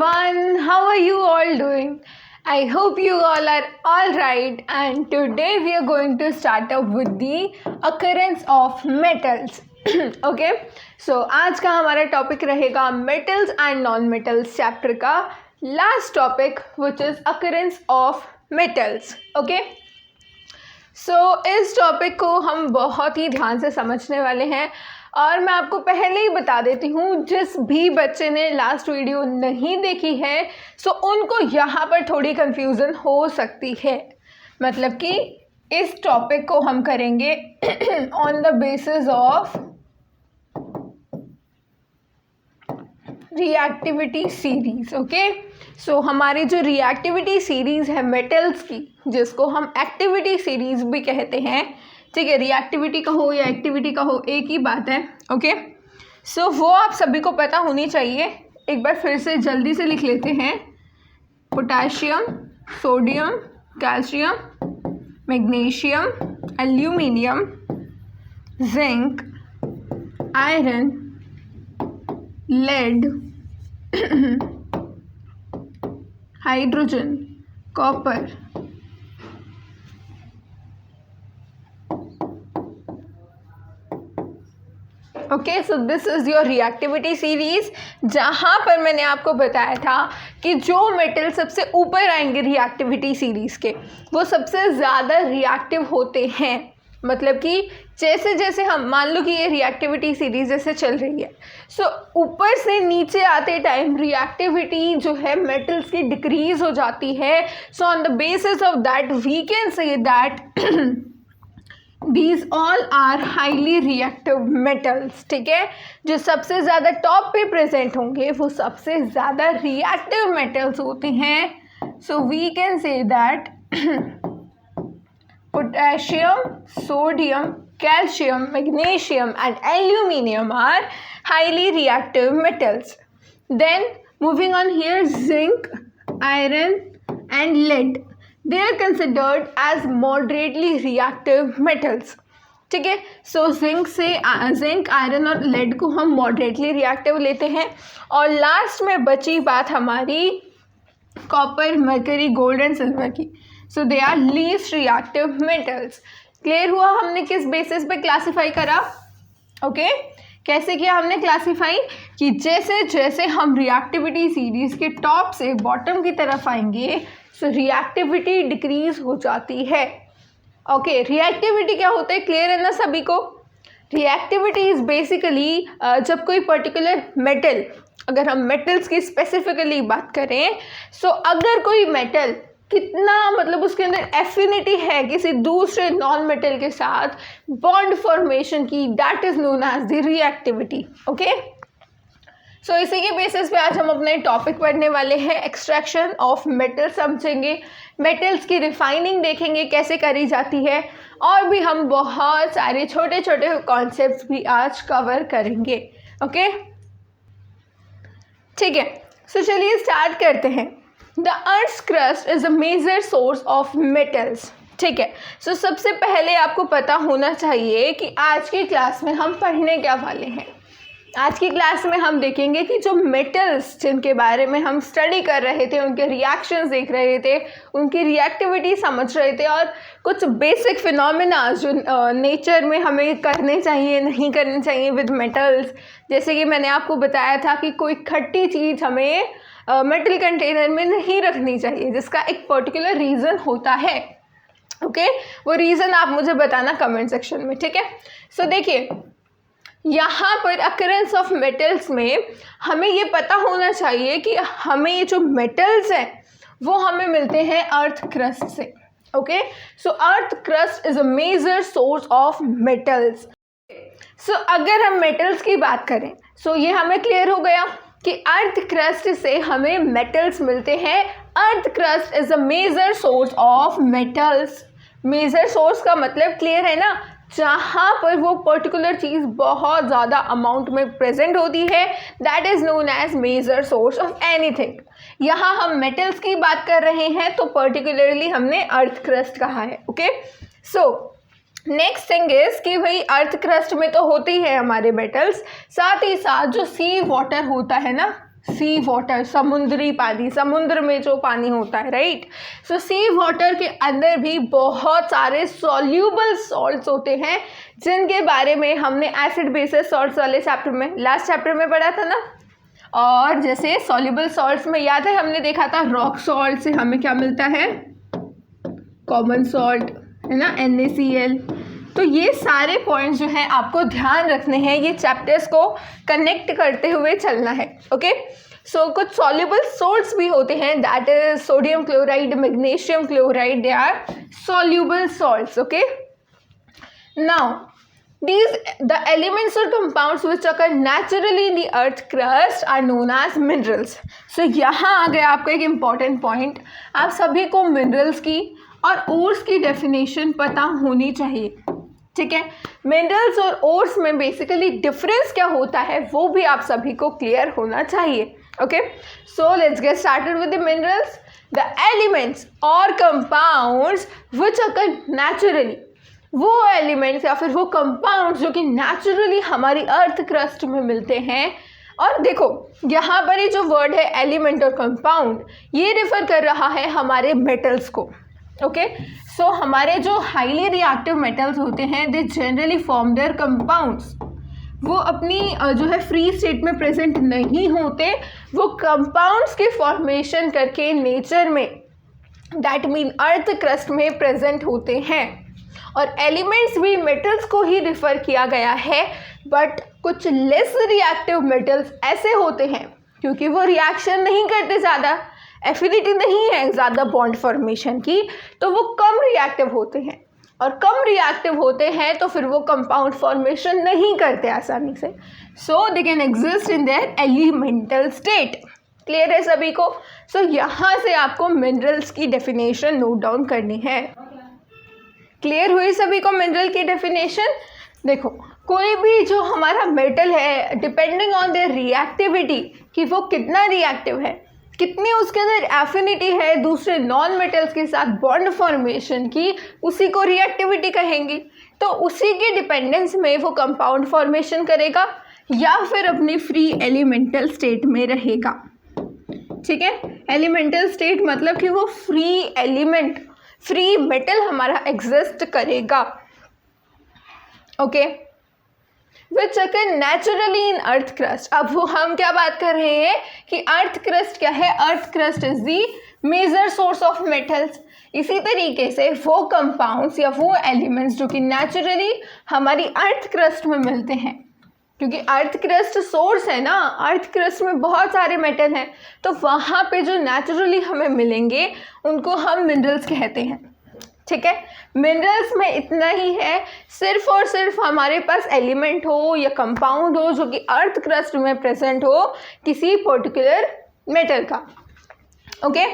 everyone, how are you all doing? I hope you all are all right, and today we are going to start up with the occurrence of metals. Okay, so आज का हमारा topic रहेगा metals and non-metals chapter का last topic which is occurrence of metals. Okay, सो इस topic को हम बहुत ही ध्यान से समझने वाले हैं और मैं आपको पहले ही बता देती हूँ, जिस भी बच्चे ने लास्ट वीडियो नहीं देखी है सो उनको यहाँ पर थोड़ी कंफ्यूजन हो सकती है। मतलब कि इस टॉपिक को हम करेंगे on the basis of reactivity series. Okay, so हमारी जो रिएक्टिविटी सीरीज़ है मेटल्स की, जिसको हम एक्टिविटी सीरीज़ भी कहते हैं, ठीक है, रिएक्टिविटी का हो या एक्टिविटी का हो एक ही बात है। ओके, सो वो आप सभी को पता होनी चाहिए। एक बार फिर से जल्दी से लिख लेते हैं। Potassium, sodium, calcium, magnesium, aluminium, zinc, iron, lead, hydrogen, copper, okay. So this is your reactivity series, जहाँ पर मैंने आपको बताया था कि जो मेटल सबसे ऊपर आएंगे रिएक्टिविटी सीरीज़ के, वो सबसे ज़्यादा रिएक्टिव होते हैं। मतलब कि जैसे जैसे हम मान लो कि ये रिएक्टिविटी सीरीज जैसे चल रही है, सो ऊपर से नीचे आते टाइम रिएक्टिविटी जो है मेटल्स की डिक्रीज हो जाती है। So on the basis of that we can say that these all are highly reactive metals। ठीक है, जो सबसे ज़्यादा टॉप पे प्रेजेंट होंगे वो सबसे ज़्यादा रिएक्टिव मेटल्स होते हैं। So we can say that potassium, sodium, calcium, magnesium and aluminum are highly reactive metals. Then moving on here, zinc, iron and lead, they are considered as moderately reactive metals। ठीक है, so zinc, iron और lead को हम moderately reactive लेते हैं। और last में बची बात हमारी copper, mercury, gold and silver की। So they are least reactive metals. Clear हुआ हमने किस बेसिस पे क्लासीफाई करा? ओके, कैसे किया हमने क्लासीफाई कि जैसे जैसे हम रिएक्टिविटी सीरीज के टॉप से बॉटम की तरफ आएंगे सो रिएक्टिविटी डिक्रीज हो जाती है। ओके, रिएक्टिविटी क्या होता है, क्लियर है ना सभी को? रिएक्टिविटी इज बेसिकली जब कोई पर्टिकुलर मेटल, अगर हम मेटल्स की स्पेसिफिकली बात करें, सो अगर कोई मेटल कितना मतलब उसके अंदर एफिनिटी है किसी दूसरे नॉन मेटल के साथ बॉन्ड फॉर्मेशन की, that is known as the reactivity. Okay, so इसी के बेसिस पे आज हम अपने टॉपिक पढ़ने वाले हैं, एक्सट्रैक्शन ऑफ मेटल समझेंगे, मेटल्स की रिफाइनिंग देखेंगे कैसे करी जाती है, और भी हम बहुत सारे छोटे छोटे कॉन्सेप्ट्स भी आज कवर करेंगे। ओके, ठीक है, सो चलिए स्टार्ट करते हैं। The earth's crust is a major source of metals. ठीक है, सो सबसे पहले आपको पता होना चाहिए कि आज की क्लास में हम पढ़ने क्या वाले हैं। आज की क्लास में हम देखेंगे कि जो मेटल्स जिनके बारे में हम स्टडी कर रहे थे, उनके रिएक्शंस देख रहे थे, उनकी रिएक्टिविटी समझ रहे थे, और कुछ बेसिक फिनोमेना जो नेचर में हमें करने चाहिए नहीं करने चाहिए विद मेटल्स। जैसे कि मैंने आपको बताया था कि कोई खट्टी चीज़ हमें मेटल कंटेनर में नहीं रखनी चाहिए, जिसका एक पर्टिकुलर रीज़न होता है। ओके, वो रीज़न आप मुझे बताना कमेंट सेक्शन में। ठीक है, सो देखिए यहाँ पर अकरेंस ऑफ मेटल्स में हमें ये पता होना चाहिए कि हमें ये जो मेटल्स हैं वो हमें मिलते हैं अर्थ क्रस्ट से। Okay, so earth crust is a major source of metals. So अगर हम मेटल्स की बात करें, सो ये हमें क्लियर हो गया कि अर्थ क्रस्ट से हमें मेटल्स मिलते हैं। Earth crust is a major source of metals. Major source का मतलब क्लियर है ना, जहाँ पर वो पर्टिकुलर चीज़ बहुत ज़्यादा अमाउंट में प्रेजेंट होती है, that is known as major source of anything. यहाँ हम मेटल्स की बात कर रहे हैं तो पर्टिकुलरली हमने अर्थ क्रस्ट कहा है। Okay, so next thing is कि भाई अर्थ क्रस्ट में तो होती है हमारे मेटल्स, साथ ही साथ जो सी वाटर होता है ना, सी वाटर, समुद्री पानी, समुद्र में जो पानी होता है, राइट। सो सी वाटर के अंदर भी बहुत सारे सॉल्यूबल सॉल्ट्स होते हैं जिनके बारे में हमने एसिड बेसिस सॉल्ट्स वाले चैप्टर में, लास्ट चैप्टर में पढ़ा था ना। और जैसे सॉल्यूबल सॉल्ट्स में याद है हमने देखा था रॉक सॉल्ट से हमें क्या मिलता है, कॉमन सॉल्ट, है ना, NaCl। तो ये सारे पॉइंट्स जो हैं आपको ध्यान रखने हैं, ये चैप्टर्स को कनेक्ट करते हुए चलना है, ओके। सो कुछ सॉल्युबल सॉल्ट्स भी होते हैं, that is sodium chloride, magnesium chloride, they are soluble salts, okay. Now the elements or compounds which occur naturally in the earth crust are known as minerals. So यहाँ आ गया आपका एक important point, आप सभी को minerals की और ores की definition पता होनी चाहिए, ठीक है। मिनरल्स और ओर्स में बेसिकली डिफरेंस क्या होता है वो भी आप सभी को क्लियर होना चाहिए, okay. So let's get started with the minerals. The elements और कंपाउंड्स व्हिच अकर नेचुरली, वो एलिमेंट्स या फिर वो कंपाउंड्स जो कि नेचुरली हमारी अर्थ क्रस्ट में मिलते हैं। और देखो यहाँ पर ये जो वर्ड है एलिमेंट और कंपाउंड, ये रिफर कर रहा है हमारे मेटल्स को, ओके। सो हमारे जो हाईली रिएक्टिव मेटल्स होते हैं they generally form there compounds, वो अपनी जो है फ्री स्टेट में प्रेजेंट नहीं होते, वो कंपाउंड्स के फॉर्मेशन करके नेचर में, दैट मीन अर्थ क्रस्ट में प्रेजेंट होते हैं। और एलिमेंट्स भी मेटल्स को ही रिफ़र किया गया है, बट कुछ लेस रिएक्टिव मेटल्स ऐसे होते हैं क्योंकि वो रिएक्शन नहीं करते, ज़्यादा एफिनिटी नहीं है ज़्यादा बॉन्ड फॉर्मेशन की, तो वो कम रिएक्टिव होते हैं। और कम रिएक्टिव होते हैं तो फिर वो कंपाउंड फॉर्मेशन नहीं करते आसानी से, so they can exist in their elemental state. Clear है सभी को? सो यहाँ से आपको मिनरल्स की डेफिनेशन नोट डाउन करनी है। क्लियर हुई सभी को मिनरल की डेफिनेशन? देखो कोई भी जो हमारा मेटल है, डिपेंडिंग ऑन देयर रिएक्टिविटी, कि वो कितना रिएक्टिव है, कितनी उसके अंदर एफिनिटी है दूसरे नॉन मेटल्स के साथ बॉन्ड फॉर्मेशन की, उसी को रिएक्टिविटी कहेंगे। तो उसी के डिपेंडेंस में वो कंपाउंड फॉर्मेशन करेगा या फिर अपनी फ्री एलिमेंटल स्टेट में रहेगा, ठीक है। एलिमेंटल स्टेट मतलब कि वो फ्री एलिमेंट, फ्री मेटल हमारा एग्जिस्ट करेगा, okay, which occur naturally in earth crust. अब वो हम क्या बात कर रहे हैं कि अर्थ क्रस्ट क्या है? Earth crust is the major source of metals. इसी तरीके से वो कंपाउंड्स या वो एलिमेंट्स जो कि नेचुरली हमारी अर्थ क्रस्ट में मिलते हैं, क्योंकि अर्थ क्रस्ट सोर्स है ना, अर्थ क्रस्ट में बहुत सारे मेटल हैं, तो वहाँ पे जो नेचुरली हमें मिलेंगे उनको हम मिनरल्स कहते हैं, ठीक है। मिनरल्स में इतना ही है, सिर्फ और सिर्फ हमारे पास एलिमेंट हो या कंपाउंड हो जो कि अर्थ क्रस्ट में प्रेजेंट हो किसी पर्टिकुलर मेटल का, okay.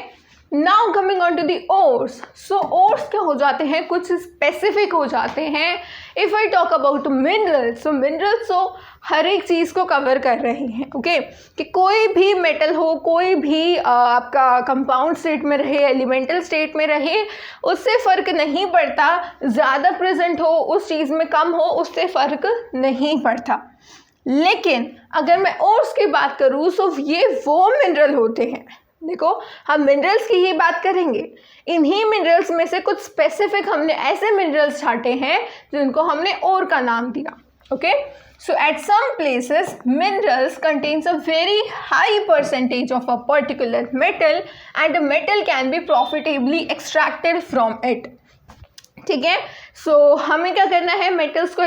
Now coming on to the ores. So ores क्या हो जाते हैं? कुछ स्पेसिफिक हो जाते हैं। If I talk about minerals, so minerals तो हर एक चीज़ को कवर कर रहे हैं, ओके, कि कोई भी मेटल हो, कोई भी आपका कंपाउंड स्टेट में रहे, एलिमेंटल स्टेट में रहे, उससे फ़र्क नहीं पड़ता, ज़्यादा प्रेजेंट हो उस चीज़ में, कम हो उससे फ़र्क नहीं पड़ता। लेकिन अगर मैं ओर्स की बात करूँ तो ये वो मिनरल होते हैं, देखो हम मिनरल्स की ही बात करेंगे, इन्हीं मिनरल्स में से कुछ स्पेसिफिक हमने ऐसे मिनरल्स छांटे हैं जिनको हमने ओर का नाम दिया, okay. So at some places minerals contains a very high percentage of a particular metal and metal can be profitably extracted from it, ठीक है। सो हमें क्या करना है? मेटल्स को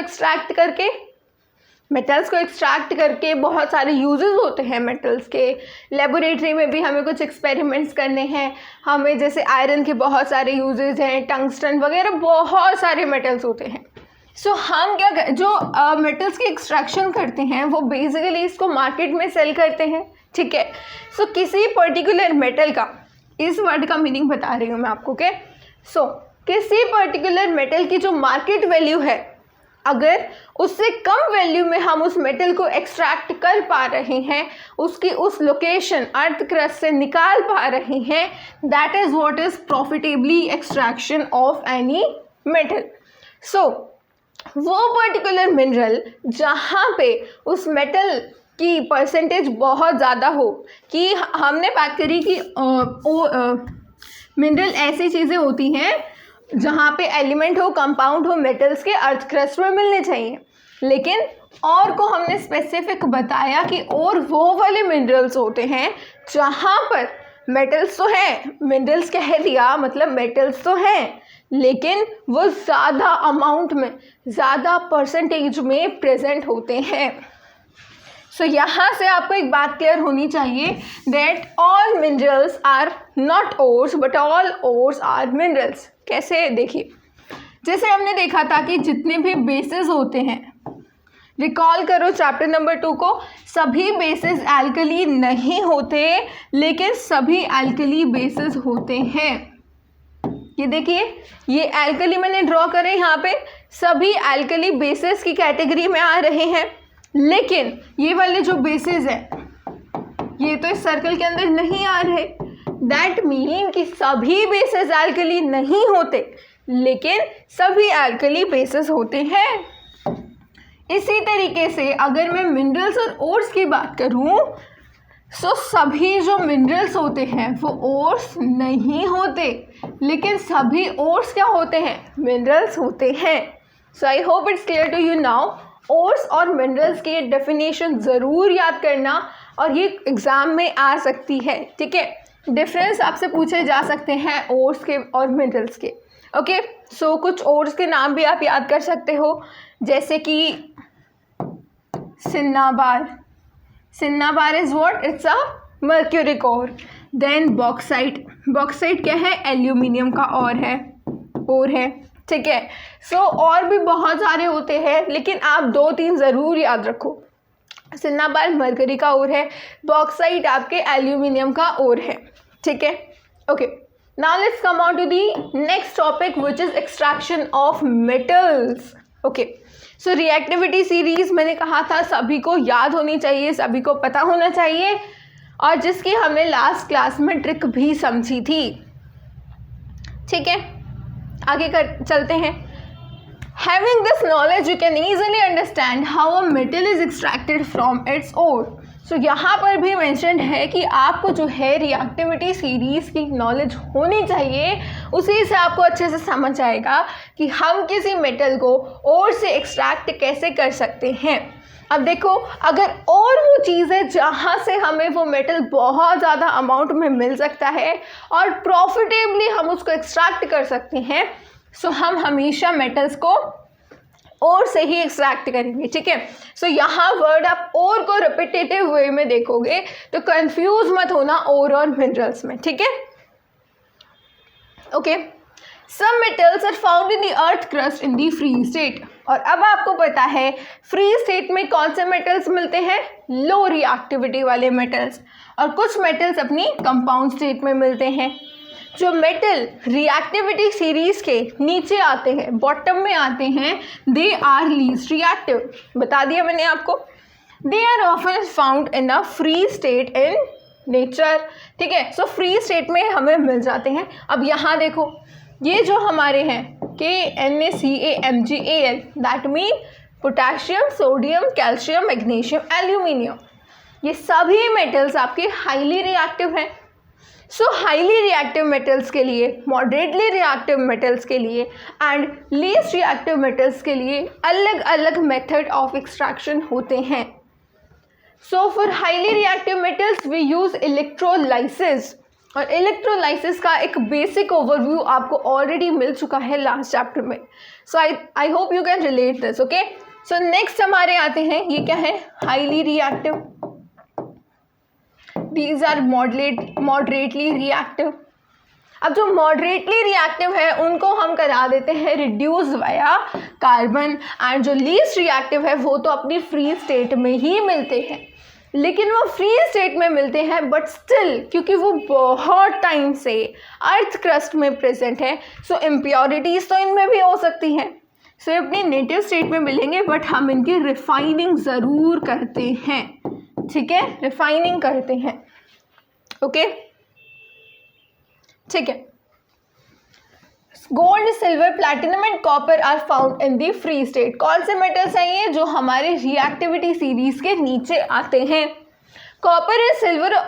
एक्सट्रैक्ट करके बहुत सारे यूजेस होते हैं मेटल्स के। लेबोरेटरी में भी हमें कुछ एक्सपेरिमेंट्स करने हैं, हमें जैसे आयरन के बहुत सारे यूजेस हैं, टंगस्टन वगैरह बहुत सारे मेटल्स होते हैं। सो हम जो मेटल्स की एक्सट्रैक्शन करते हैं वो बेसिकली इसको मार्केट में सेल करते हैं, ठीक है। सो किसी पर्टिकुलर मेटल का, इस वर्ड का मीनिंग बता रही हूँ मैं आपको, ओके। सो किसी पर्टिकुलर मेटल की जो मार्केट वैल्यू है, अगर उससे कम वैल्यू में हम उस मेटल को एक्सट्रैक्ट कर पा रहे हैं, उसकी उस लोकेशन अर्थ क्रस्ट से निकाल पा रहे हैं, that is what is profitably extraction of any metal. So वो पर्टिकुलर मिनरल जहाँ पे उस मेटल कि परसेंटेज बहुत ज़्यादा हो, कि हमने बात करी कि मिनरल ऐसी चीज़ें होती हैं जहाँ पे एलिमेंट हो, कंपाउंड हो, मेटल्स के अर्थ क्रस्ट में मिलने चाहिए, लेकिन और को हमने स्पेसिफिक बताया कि और वो वाले मिनरल्स होते हैं जहाँ पर मेटल्स तो हैं, मिनरल्स कह दिया मतलब मेटल्स तो हैं, लेकिन वो ज़्यादा अमाउंट में, ज़्यादा परसेंटेज में प्रेजेंट होते हैं। सो यहाँ से आपको एक बात क्लियर होनी चाहिए that all minerals are not ores but all ores are minerals. कैसे, देखिए, जैसे हमने देखा था कि जितने भी बेसिस होते हैं, रिकॉल करो चैप्टर नंबर 2 को, सभी बेसिस एल्कली नहीं होते लेकिन सभी एल्कली बेसिस होते हैं। ये देखिए, ये एल्कली मैंने ड्रॉ करे यहाँ पे, सभी एल्कली बेसिस की कैटेगरी में आ रहे हैं, लेकिन ये वाले जो बेसिस हैं ये तो इस सर्कल के अंदर नहीं आ रहे। दैट मीन कि सभी बेसिस एल्कली नहीं होते लेकिन सभी एल्कली बेसिस होते हैं। इसी तरीके से अगर मैं मिनरल्स और ओर्स की बात करूं, सो सभी जो मिनरल्स होते हैं वो ओर्स नहीं होते लेकिन सभी ओर्स क्या होते हैं, मिनरल्स होते हैं। So I hope it's clear to you now. Ores और मिनरल्स की डेफिनेशन ज़रूर याद करना और ये एग्ज़ाम में आ सकती है, ठीक है। डिफरेंस आपसे पूछे जा सकते हैं ओर्स के और मिनरल्स के, ओके। सो कुछ ओर्स के नाम भी आप याद कर सकते हो, जैसे कि cinnabar. Cinnabar is what, it's a mercury ore. Then bauxite, bauxite क्या है, एल्यूमिनियम का और है, ठीक है। सो और भी बहुत सारे होते हैं लेकिन आप 2-3 ज़रूर याद रखो। सिन्नाबार मरकरी का और है, बॉक्साइट आपके एल्यूमिनियम का और है, ठीक है, okay. Now let's come on to the next topic which is extraction of metals, okay. So reactivity series मैंने कहा था सभी को याद होनी चाहिए, सभी को पता होना चाहिए, और जिसकी हमने लास्ट क्लास में ट्रिक भी समझी थी, ठीक है। आगे चलते हैं। Having this knowledge you can easily understand how a metal is extracted from its ore. सो यहाँ पर भी मैंशनड है कि आपको जो है रिएक्टिविटी सीरीज़ की नॉलेज होनी चाहिए, उसी से आपको अच्छे से समझ आएगा कि हम किसी मेटल को ओर से एक्सट्रैक्ट कैसे कर सकते हैं। अब देखो, अगर और वो चीज़ है जहाँ से हमें वो मेटल बहुत ज़्यादा अमाउंट में मिल सकता है और प्रॉफिटेबली हम उसको एक्सट्रैक्ट कर सकते हैं, सो हम हमेशा मेटल्स को और से ही एक्सट्रैक्ट करेंगे, ठीक है। सो यहाँ वर्ड आप और को रिपीटेटिव वे में देखोगे तो कंफ्यूज मत होना और मिनरल्स में, ठीक है, okay. Some metals are found in the earth crust in the free state. और अब आपको पता है फ्री स्टेट में कौन से मेटल्स मिलते हैं, लो रिएक्टिविटी वाले मेटल्स, और कुछ मेटल्स अपनी कंपाउंड स्टेट में मिलते हैं। जो मेटल रिएक्टिविटी सीरीज के नीचे आते हैं, बॉटम में आते हैं, दे आर लीस्ट रिएक्टिव। बता दिया मैंने आपको। They are often found in a free state in nature, ठीक है। सो फ्री स्टेट में हमें मिल जाते हैं। अब यहाँ देखो, ये जो हमारे हैं KNaCaMgAl, that mean potassium, sodium, calcium, magnesium, aluminium, ये सभी मेटल्स आपके हाईली रिएक्टिव हैं। सो हाईली रिएक्टिव मेटल्स के लिए, मॉडरेटली रिएक्टिव मेटल्स के लिए एंड लीस्ट रिएक्टिव मेटल्स के लिए अलग अलग मेथड ऑफ एक्सट्रैक्शन होते हैं। So for highly reactive metals we use electrolysis, और इलेक्ट्रोलाइसिस का एक बेसिक ओवरव्यू आपको ऑलरेडी मिल चुका है लास्ट चैप्टर में। So I hope you can relate this, okay. So next हमारे आते हैं, ये क्या है, highly reactive. These are moderately reactive। अब जो मॉडरेटली रिएक्टिव है उनको हम करा देते हैं रिड्यूस वाया कार्बन, एंड जो लीस्ट रिएक्टिव है वो तो अपनी फ्री स्टेट में ही मिलते हैं, लेकिन वो फ्री स्टेट में मिलते हैं बट स्टिल क्योंकि वो बहुत टाइम से अर्थ क्रस्ट में प्रेजेंट है, सो इम्प्योरिटीज़ तो इनमें भी हो सकती हैं। सो अपनी नेटिव स्टेट में मिलेंगे बट हम इनकी रिफाइनिंग ज़रूर करते हैं, ठीक है, रिफाइनिंग करते हैं, ओके, ठीक है। Gold, silver, platinum and copper are found in the free state. कौन से मेटल्स हैं ये जो हमारे रिएक्टिविटी सीरीज के नीचे आते हैं? Copper and silver are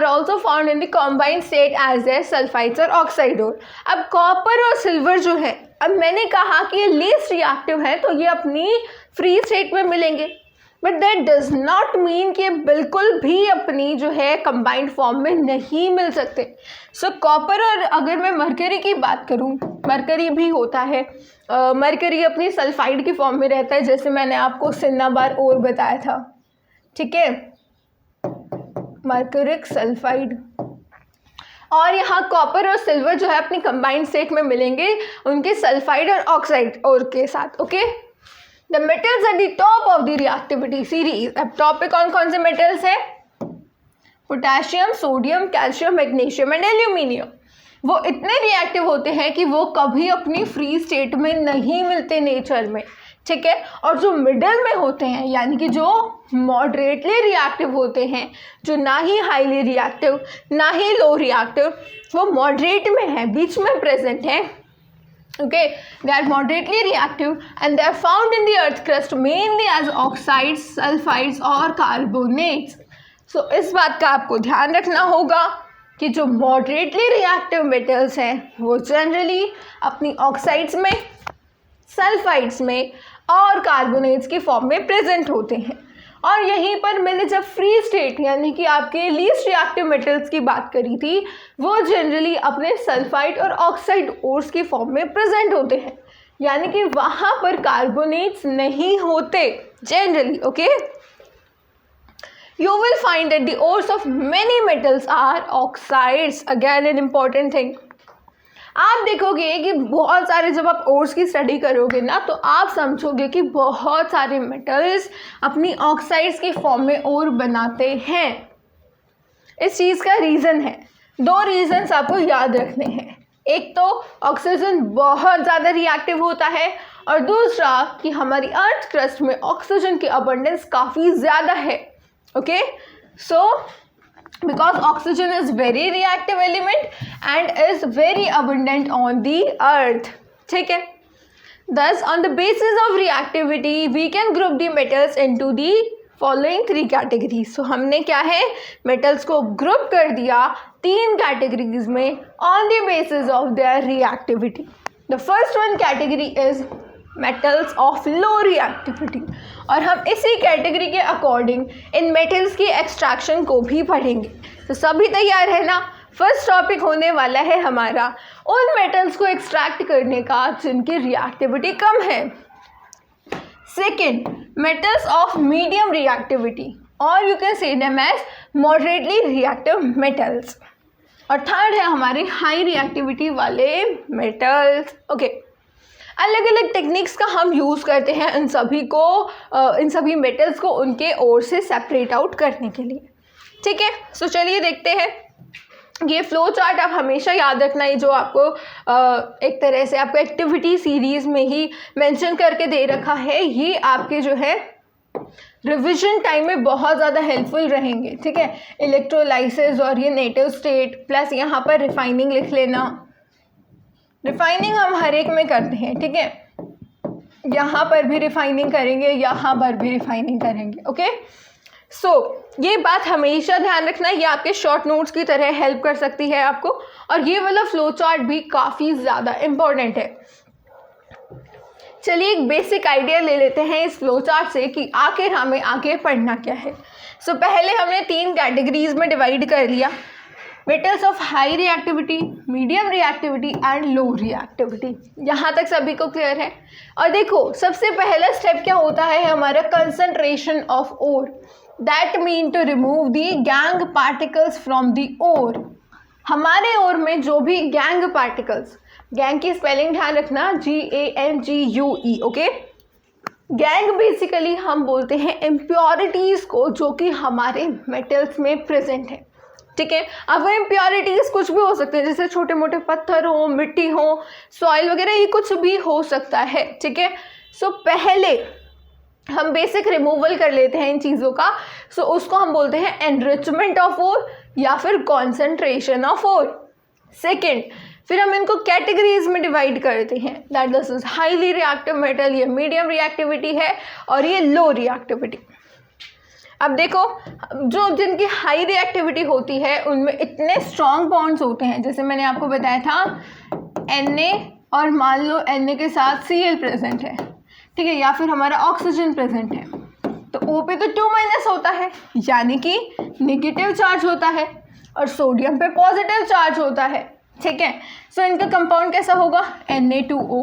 also found in the combined state as their sulphides और ऑक्साइड ओर। अब कॉपर और सिल्वर जो है, अब मैंने कहा कि ये लीस्ट रिएक्टिव है तो ये अपनी फ्री स्टेट में मिलेंगे, but that does not mean कि बिल्कुल भी अपनी जो है कंबाइंड फॉर्म में नहीं मिल सकते। सो कॉपर, और अगर मैं मरकरी की बात करूं, मरकरी भी होता है, मरकरी अपनी सल्फाइड की फॉर्म में रहता है, जैसे मैंने आपको सिन्नाबार और बताया था, ठीक है, मरकरिक सल्फाइड। और यहाँ कॉपर और सिल्वर जो है अपनी कंबाइंड स्टेट में मिलेंगे उनके सल्फाइड और ऑक्साइड और के साथ, okay. The metals at the top of the reactivity series. अब टॉप पे कौन कौन से मेटल्स है? Potassium, sodium, calcium, magnesium and aluminium. वो इतने रिएक्टिव होते हैं कि वो कभी अपनी फ्री स्टेट में नहीं मिलते नेचर में, ठीक है। और जो मिडल में होते हैं, यानी कि जो मॉडरेटली रिएक्टिव होते हैं, जो ना ही हाईली रिएक्टिव ना ही लो रिएक्टिव, वो मॉडरेट में है, बीच में प्रेजेंट है, okay. They are moderately reactive and they are found in the earth crust mainly as oxides, sulphides और कार्बोनेट्स। सो इस बात का आपको ध्यान रखना होगा कि जो मॉडरेटली रिएक्टिव मेटल्स हैं वो जनरली अपनी ऑक्साइड्स में, सल्फाइड्स में और कार्बोनेट्स की फॉर्म में प्रेजेंट होते हैं। और यहीं पर मैंने जब फ्री स्टेट यानी कि आपके लीस्ट रिएक्टिव मेटल्स की बात करी थी, वो जनरली अपने सल्फाइड और ऑक्साइड ओर्स की फॉर्म में प्रेजेंट होते हैं, यानी कि वहाँ पर कार्बोनेट्स नहीं होते generally, okay. You will find that the ores of many metals are oxides. Again an important thing. आप देखोगे कि बहुत सारे, जब आप ओर्स की स्टडी करोगे ना, तो आप समझोगे कि बहुत सारे मेटल्स अपनी ऑक्साइड्स की फॉर्म में ओर बनाते हैं। इस चीज़ का रीज़न है, दो रीजंस आपको याद रखने हैं। एक तो ऑक्सीजन बहुत ज़्यादा रिएक्टिव होता है, और दूसरा कि हमारी अर्थ क्रस्ट में ऑक्सीजन की अबंडेंस काफ़ी ज़्यादा है, okay. So because oxygen is very reactive element and is very abundant on the earth, ठीक है। Thus on the basis of reactivity we can group the metals into the following three categories. So हमने क्या है, metals को group कर दिया तीन categories में on the basis of their reactivity. The first one category is metals of low reactivity, और हम इसी कैटेगरी के अकॉर्डिंग इन मेटल्स की एक्सट्रैक्शन को भी पढ़ेंगे। तो सभी तैयार है ना? फर्स्ट टॉपिक होने वाला है हमारा उन मेटल्स को एक्सट्रैक्ट करने का जिनकी रिएक्टिविटी कम है। Second, metals of medium reactivity, और you can say them as moderately reactive metals. और थर्ड है हमारे हाई रिएक्टिविटी वाले मेटल्स, ओके। अलग अलग टेक्निक्स का हम यूज़ करते हैं इन सभी मेटल्स को उनके ओर से सेपरेट आउट करने के लिए, ठीक है। सो चलिए देखते हैं। ये फ्लो चार्ट आप हमेशा याद रखना, ये जो आपको एक तरह से आपको एक्टिविटी सीरीज़ में ही मेंशन करके दे रखा है, ये आपके जो है रिविजन टाइम में बहुत ज़्यादा हेल्पफुल रहेंगे, ठीक है। इलेक्ट्रोलाइसिस और ये नेटिव स्टेट प्लस यहाँ पर रिफाइनिंग लिख लेना। रिफाइनिंग हम हर एक में करते हैं, ठीक है। यहाँ पर भी रिफाइनिंग करेंगे, यहाँ पर भी रिफाइनिंग करेंगे, ओके। सो ये बात हमेशा ध्यान रखना, ये आपके शॉर्ट नोट्स की तरह हेल्प कर सकती है आपको, और ये वाला फ्लो चार्ट भी काफ़ी ज़्यादा इम्पोर्टेंट है। चलिए एक बेसिक आइडिया ले लेते हैं इस फ्लो चार्ट से कि आखिर हमें आगे पढ़ना क्या है। सो पहले हमने तीन कैटेगरीज में डिवाइड कर लिया, metals of high reactivity, medium reactivity and low reactivity. यहाँ तक सभी को क्लियर है? और देखो सबसे पहला स्टेप क्या होता है हमारा, concentration of ore, that mean to remove the gangue particles from the ore. हमारे ओर में जो भी गैंग पार्टिकल्स, गैंग की स्पेलिंग ध्यान रखना, GANGUE, ओके। गैंग बेसिकली हम बोलते हैं इम्प्योरिटीज़ को जो कि हमारे मेटल्स में प्रेजेंट है, ठीक है। अब वो इम्प्योरिटीज़ कुछ भी हो सकते हैं, जैसे छोटे मोटे पत्थर हो, मिट्टी हो, सॉइल वगैरह, ये कुछ भी हो सकता है, ठीक है। सो पहले हम बेसिक रिमूवल कर लेते हैं इन चीज़ों का। सो उसको हम बोलते हैं एनरिचमेंट ऑफ ओर या फिर कॉन्सेंट्रेशन ऑफ ओर। सेकेंड, फिर हम इनको कैटेगरीज में डिवाइड करते हैं, that this is highly reactive metal, ये मीडियम रिएक्टिविटी है और ये लो रिएक्टिविटी। अब देखो, जो जिनकी हाई रिएक्टिविटी होती है उनमें इतने स्ट्रॉन्ग बॉन्ड्स होते हैं, जैसे मैंने आपको बताया था Na और मान लो Na के साथ Cl प्रेजेंट है, ठीक है, या फिर हमारा ऑक्सीजन प्रेजेंट है, तो O पे तो 2- होता है, यानी कि नेगेटिव चार्ज होता है, और सोडियम पे पॉजिटिव चार्ज होता है, ठीक है। सो इनका कंपाउंड कैसा होगा, Na2O।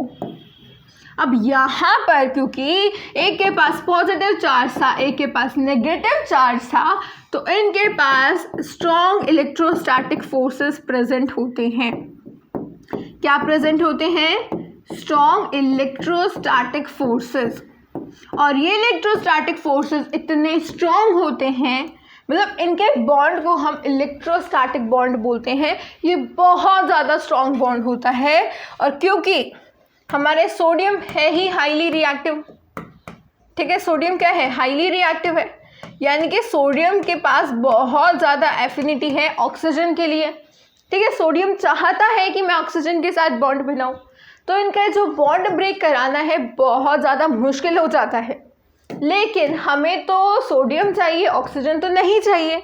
अब यहाँ पर क्योंकि एक के पास पॉजिटिव चार्ज था, एक के पास नेगेटिव चार्ज था, तो इनके पास स्ट्रॉन्ग इलेक्ट्रोस्टैटिक फोर्सेस प्रेजेंट होते हैं। क्या प्रेजेंट होते हैं, स्ट्रॉन्ग इलेक्ट्रोस्टैटिक फोर्सेस। और ये इलेक्ट्रोस्टैटिक फोर्सेस इतने स्ट्रॉन्ग होते हैं, मतलब इनके बॉन्ड को हम इलेक्ट्रोस्टैटिक बॉन्ड बोलते हैं, ये बहुत ज़्यादा स्ट्रॉन्ग बॉन्ड होता है। और क्योंकि हमारे सोडियम है ही हाईली रिएक्टिव, ठीक है, सोडियम क्या है, हाईली रिएक्टिव है, यानी कि सोडियम के पास बहुत ज़्यादा एफिनिटी है ऑक्सीजन के लिए, ठीक है। सोडियम चाहता है कि मैं ऑक्सीजन के साथ बॉन्ड बनाऊं, तो इनका जो बॉन्ड ब्रेक कराना है बहुत ज़्यादा मुश्किल हो जाता है। लेकिन हमें तो सोडियम चाहिए, ऑक्सीजन तो नहीं चाहिए।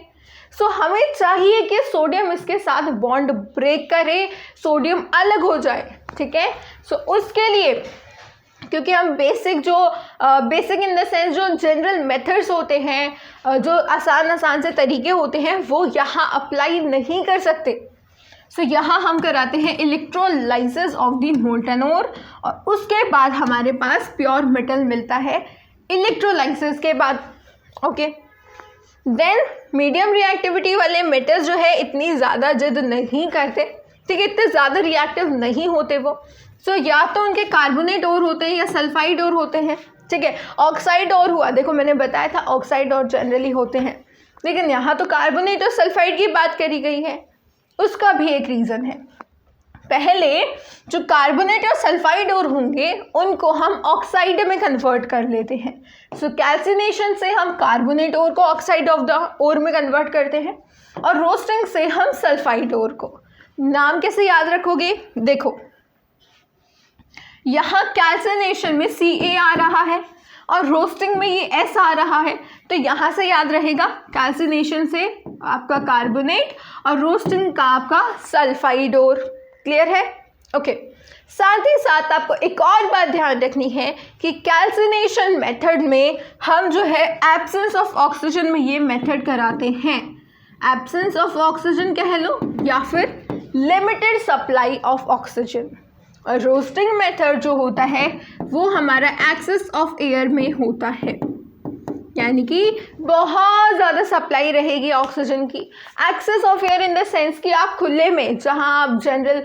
सो हमें चाहिए कि सोडियम इसके साथ बॉन्ड ब्रेक करे, सोडियम अलग हो जाए, ठीक है। सो उसके लिए, क्योंकि हम बेसिक इन द सेंस जो जनरल मेथड्स होते हैं, जो आसान से तरीके होते हैं, वो यहाँ अप्लाई नहीं कर सकते। सो यहाँ हम कराते हैं इलेक्ट्रोलाइसिस ऑफ द मोल्टन ओर, और उसके बाद हमारे पास प्योर मेटल मिलता है इलेक्ट्रोलाइसिस के बाद, ओके। देन मीडियम रिएक्टिविटी वाले मेटल्स जो है इतनी ज़्यादा जिद नहीं करते, ठीक है, इतने ज़्यादा रिएक्टिव नहीं होते वो। सो या तो उनके कार्बोनेट और होते हैं या सल्फाइड और होते हैं, ठीक है। ऑक्साइड और हुआ, देखो मैंने बताया था ऑक्साइड और जनरली होते हैं, लेकिन यहाँ तो कार्बोनेट और सल्फाइड की बात करी गई है। उसका भी एक रीज़न है, पहले जो कार्बोनेट और सल्फाइड और होंगे उनको हम ऑक्साइड में कन्वर्ट कर लेते हैं। सो कैल्सिनेशन से हम कार्बोनेट ओर को ऑक्साइड ऑफ द ओर में कन्वर्ट करते हैं, और रोस्टिंग से हम सल्फाइड ओर को। नाम कैसे याद रखोगे, देखो यहाँ कैल्सिनेशन में Ca आ रहा है और रोस्टिंग में ये S आ रहा है, तो यहाँ से याद रहेगा कैल्सिनेशन से आपका कार्बोनेट और रोस्टिंग का आपका सल्फाइड ओर। क्लियर है, ओके। साथ ही साथ आपको एक और बात ध्यान रखनी है कि कैल्सिनेशन मेथड में हम जो है एब्सेंस ऑफ ऑक्सीजन में ये मेथड कराते हैं। एब्सेंस ऑफ ऑक्सीजन कह लो या फिर लिमिटेड सप्लाई ऑफ ऑक्सीजन। और रोस्टिंग मेथड जो होता है वो हमारा एक्सेस ऑफ एयर में होता है, यानी कि बहुत ज़्यादा सप्लाई रहेगी ऑक्सीजन की। Excess of air in the sense कि आप खुले में, जहाँ आप जनरल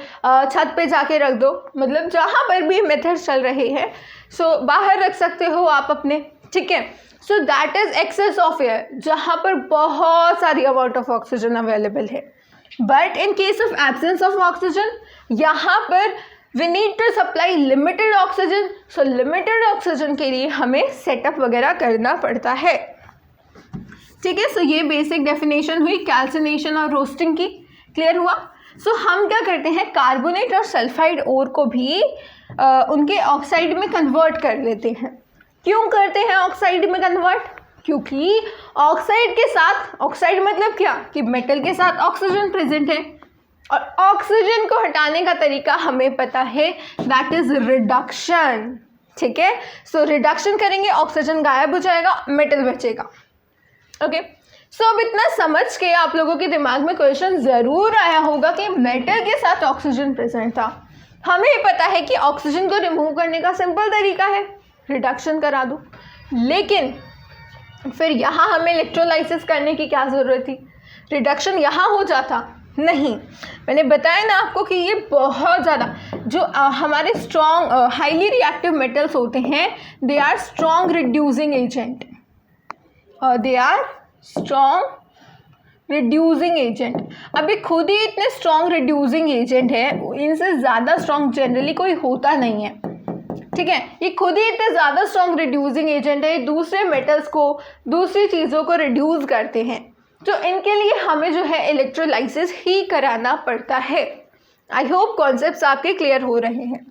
छत पे जाके रख दो, मतलब जहाँ पर भी मेथड चल रहे हैं, सो बाहर रख सकते हो आप अपने, ठीक है। So that is excess of air, जहाँ पर बहुत सारी अमाउंट ऑफ ऑक्सीजन अवेलेबल है। But in case of absence of oxygen, यहाँ पर we need to supply limited oxygen. So limited oxygen के लिए हमें सेटअप वगैरह करना पड़ता है, ठीक है। सो ये बेसिक डेफिनेशन हुई कैल्सिनेशन और रोस्टिंग की। क्लियर हुआ। सो हम क्या करते हैं, कार्बोनेट और सल्फाइड ओर को भी उनके ऑक्साइड में कन्वर्ट कर लेते हैं। क्यों करते हैं ऑक्साइड में कन्वर्ट, क्योंकि ऑक्साइड के साथ, ऑक्साइड मतलब क्या कि मेटल के साथ ऑक्सीजन प्रेजेंट है, और ऑक्सीजन को हटाने का तरीका हमें पता है, दैट इज रिडक्शन, ठीक है। सो रिडक्शन करेंगे, ऑक्सीजन गायब हो जाएगा, मेटल बचेगा, ओके। सो अब इतना समझ के आप लोगों के दिमाग में क्वेश्चन ज़रूर आया होगा कि मेटल के साथ ऑक्सीजन प्रेजेंट था, हमें पता है कि ऑक्सीजन को रिमूव करने का सिंपल तरीका है रिडक्शन करा दो, लेकिन फिर यहाँ हमें इलेक्ट्रोलाइसिस करने की क्या ज़रूरत थी, रिडक्शन यहाँ हो जाता नहीं। मैंने बताया ना आपको कि ये बहुत ज़्यादा जो हमारे स्ट्रॉन्ग हाईली रिएक्टिव मेटल्स होते हैं, they are strong reducing agent, they are strong reducing agent. अब ये खुद ही इतने स्ट्रॉन्ग रिड्यूसिंग एजेंट है, इनसे ज़्यादा स्ट्रॉन्ग जनरली कोई होता नहीं है, ठीक है। ये खुद ही इतने ज़्यादा स्ट्रॉन्ग रिड्यूसिंग एजेंट है, दूसरे मेटल्स को, दूसरी चीज़ों को रिड्यूस करते हैं, तो इनके लिए हमें जो है इलेक्ट्रोलाइसिस ही कराना पड़ता है, आई होप कॉन्सेप्ट्स आपके क्लियर हो रहे हैं,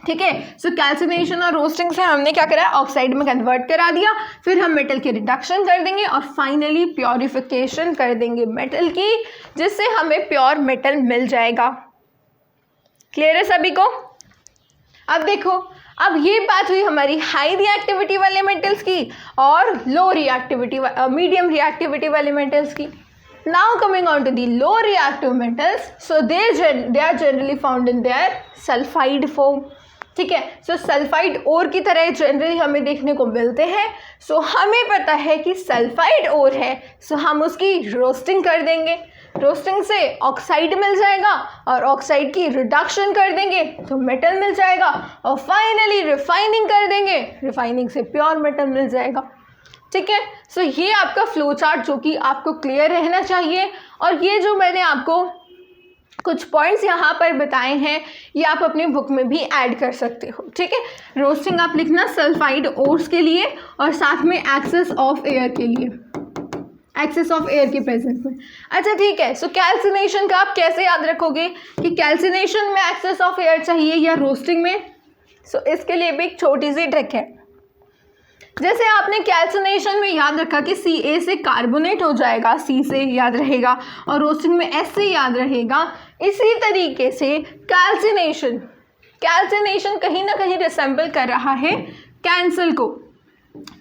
ठीक है। सो कैल्सिनेशन और रोस्टिंग से हमने क्या करा, ऑक्साइड में कन्वर्ट करा दिया, फिर हम मेटल की रिडक्शन कर देंगे और फाइनली प्योरिफिकेशन कर देंगे मेटल की, जिससे हमें प्योर मेटल मिल जाएगा। क्लियर है सभी को? अब देखो, अब ये बात हुई हमारी हाई रिएक्टिविटी वाले मेटल्स की और लो रिएक्टिविटी मीडियम रिएक्टिविटी वाले मेटल्स की। Now coming on to the low reactive metals, so they are generally found in their sulphide form, ठीक है। सो सल्फाइड ओर की तरह जनरली हमें देखने को मिलते हैं। सो हमें पता है कि सल्फाइड ओर है, सो हम उसकी रोस्टिंग कर देंगे, रोस्टिंग से ऑक्साइड मिल जाएगा और ऑक्साइड की रिडक्शन कर देंगे तो मेटल मिल जाएगा, और फाइनली रिफाइनिंग कर देंगे, रिफाइनिंग से प्योर मेटल मिल जाएगा, ठीक है। सो ये आपका फ्लो चार्ट जो कि आपको क्लियर रहना चाहिए, और ये जो मैंने आपको कुछ पॉइंट्स यहाँ पर बताए हैं ये आप अपनी बुक में भी ऐड कर सकते हो, ठीक है। रोस्टिंग आप लिखना सल्फाइड ओर्स के लिए और साथ में एक्सेस ऑफ एयर के लिए, एक्सेस ऑफ एयर के प्रेजेंस में। अच्छा ठीक है, सो कैल्सिनेशन का आप कैसे याद रखोगे कि कैल्सिनेशन में एक्सेस ऑफ एयर चाहिए या रोस्टिंग में? सो इसके लिए भी एक छोटी सी ट्रिक है। जैसे आपने कैल्सिनेशन में याद रखा कि Ca से कार्बोनेट हो जाएगा, C से याद रहेगा, और रोस्टिंग में S से याद रहेगा, इसी तरीके से कैल्सिनेशन कहीं ना कहीं रिसेंबल कर रहा है कैंसल को,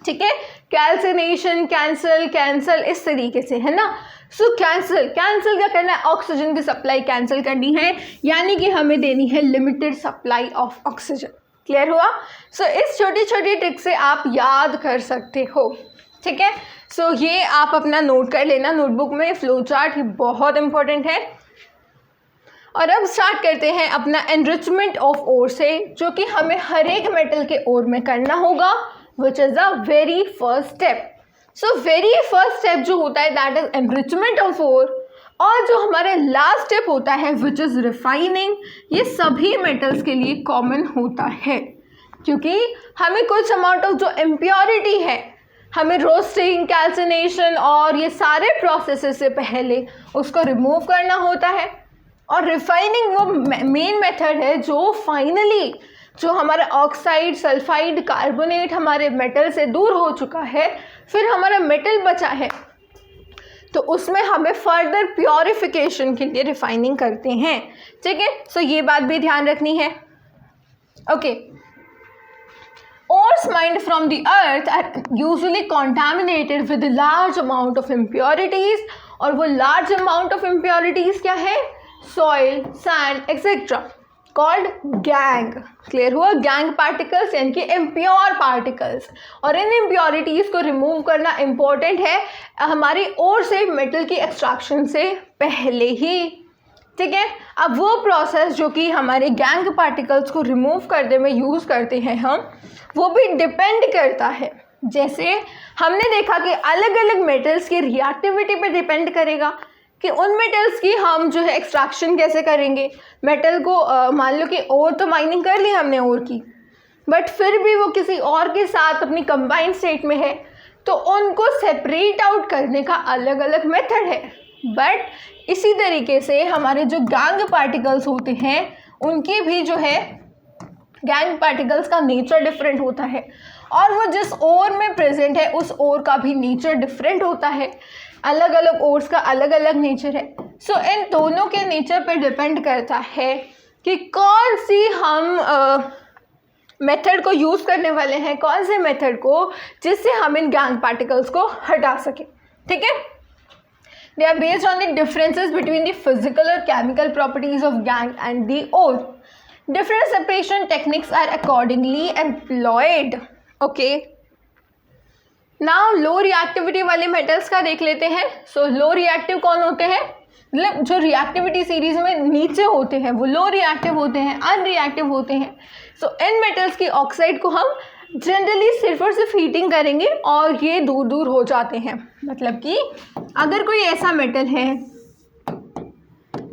ठीक है। कैल्सिनेशन कैंसल इस तरीके से है ना। सो कैंसल क्या करना है, ऑक्सीजन की सप्लाई कैंसिल करनी है, यानी कि हमें देनी है limited supply of oxygen. Clear हुआ? सो इस छोटी छोटी ट्रिक से आप याद कर सकते हो, ठीक है। सो ये आप अपना नोट कर लेना नोटबुक में, फ्लो चार्ट बहुत इंपॉर्टेंट है। और अब स्टार्ट करते हैं अपना एनरिचमेंट ऑफ ओर से, जो कि हमें हर एक मेटल के ओर में करना होगा, which is the very first step. So very first step जो होता है that is enrichment of ore, और जो हमारे लास्ट स्टेप होता है विच इज़ रिफाइनिंग, ये सभी मेटल्स के लिए कॉमन होता है, क्योंकि हमें कुछ अमाउंट ऑफ जो इम्प्योरिटी है हमें रोस्टिंग, कैल्सिनेशन और ये सारे प्रोसेसेस से पहले उसको रिमूव करना होता है। और रिफाइनिंग वो मेन मेथड है जो फाइनली जो हमारा ऑक्साइड, सल्फाइड, कार्बोनेट हमारे मेटल से दूर हो चुका है, फिर हमारा मेटल बचा है, तो उसमें हमें फर्दर प्योरिफिकेशन के लिए रिफाइनिंग करते हैं, ठीक है। सो ये बात भी ध्यान रखनी है, okay. Ores mined from the earth are usually contaminated with a large amount of impurities, और वो large amount of impurities क्या है? Soil, sand, etc. called gang. Clear हुआ? गैंग पार्टिकल्स यानी कि इम्प्योर पार्टिकल्स, और इन इम्प्योरिटीज़ को रिमूव करना इम्पोर्टेंट है हमारी ओर से मेटल की एक्सट्रैक्शन से पहले ही, ठीक है। अब वो प्रोसेस जो कि हमारे गैंग पार्टिकल्स को रिमूव करने में यूज़ करते हैं हम, वो भी डिपेंड करता है, जैसे हमने देखा कि अलग अलग मेटल्स की रिएक्टिविटी पे डिपेंड करेगा कि उन मेटल्स की हम जो है एक्सट्रैक्शन कैसे करेंगे। मेटल को मान लो कि और तो माइनिंग कर ली हमने और की, बट फिर भी वो किसी और के साथ अपनी कंबाइंड स्टेट में है, तो उनको सेपरेट आउट करने का अलग अलग मेथड है। बट इसी तरीके से हमारे जो गैंग पार्टिकल्स होते हैं उनकी भी जो है गैंग पार्टिकल्स का नेचर डिफरेंट होता है, और वो जिस ओर में प्रेजेंट है उस ओर का भी नेचर डिफरेंट होता है। अलग अलग ओर्स का अलग अलग नेचर है। सो इन दोनों के नेचर पर डिपेंड करता है कि कौन सी हम मेथड को यूज़ करने वाले हैं, कौन से मेथड को जिससे हम इन गैंग पार्टिकल्स को हटा सकें, ठीक है। They are based on the differences between the physical or chemical properties of gang and the ore. Different separation techniques are accordingly employed. Okay. Now low reactivity वाले metals का देख लेते हैं. So low reactive कौन होते हैं? मतलब जो रिएक्टिविटी सीरीज में नीचे होते हैं वो लो रिएक्टिव होते हैं, अनरिएक्टिव होते हैं. सो इन मेटल्स की ऑक्साइड को हम जनरली सिर्फ और सिर्फ हीटिंग करेंगे और ये दूर दूर हो जाते हैं. मतलब कि अगर कोई ऐसा मेटल है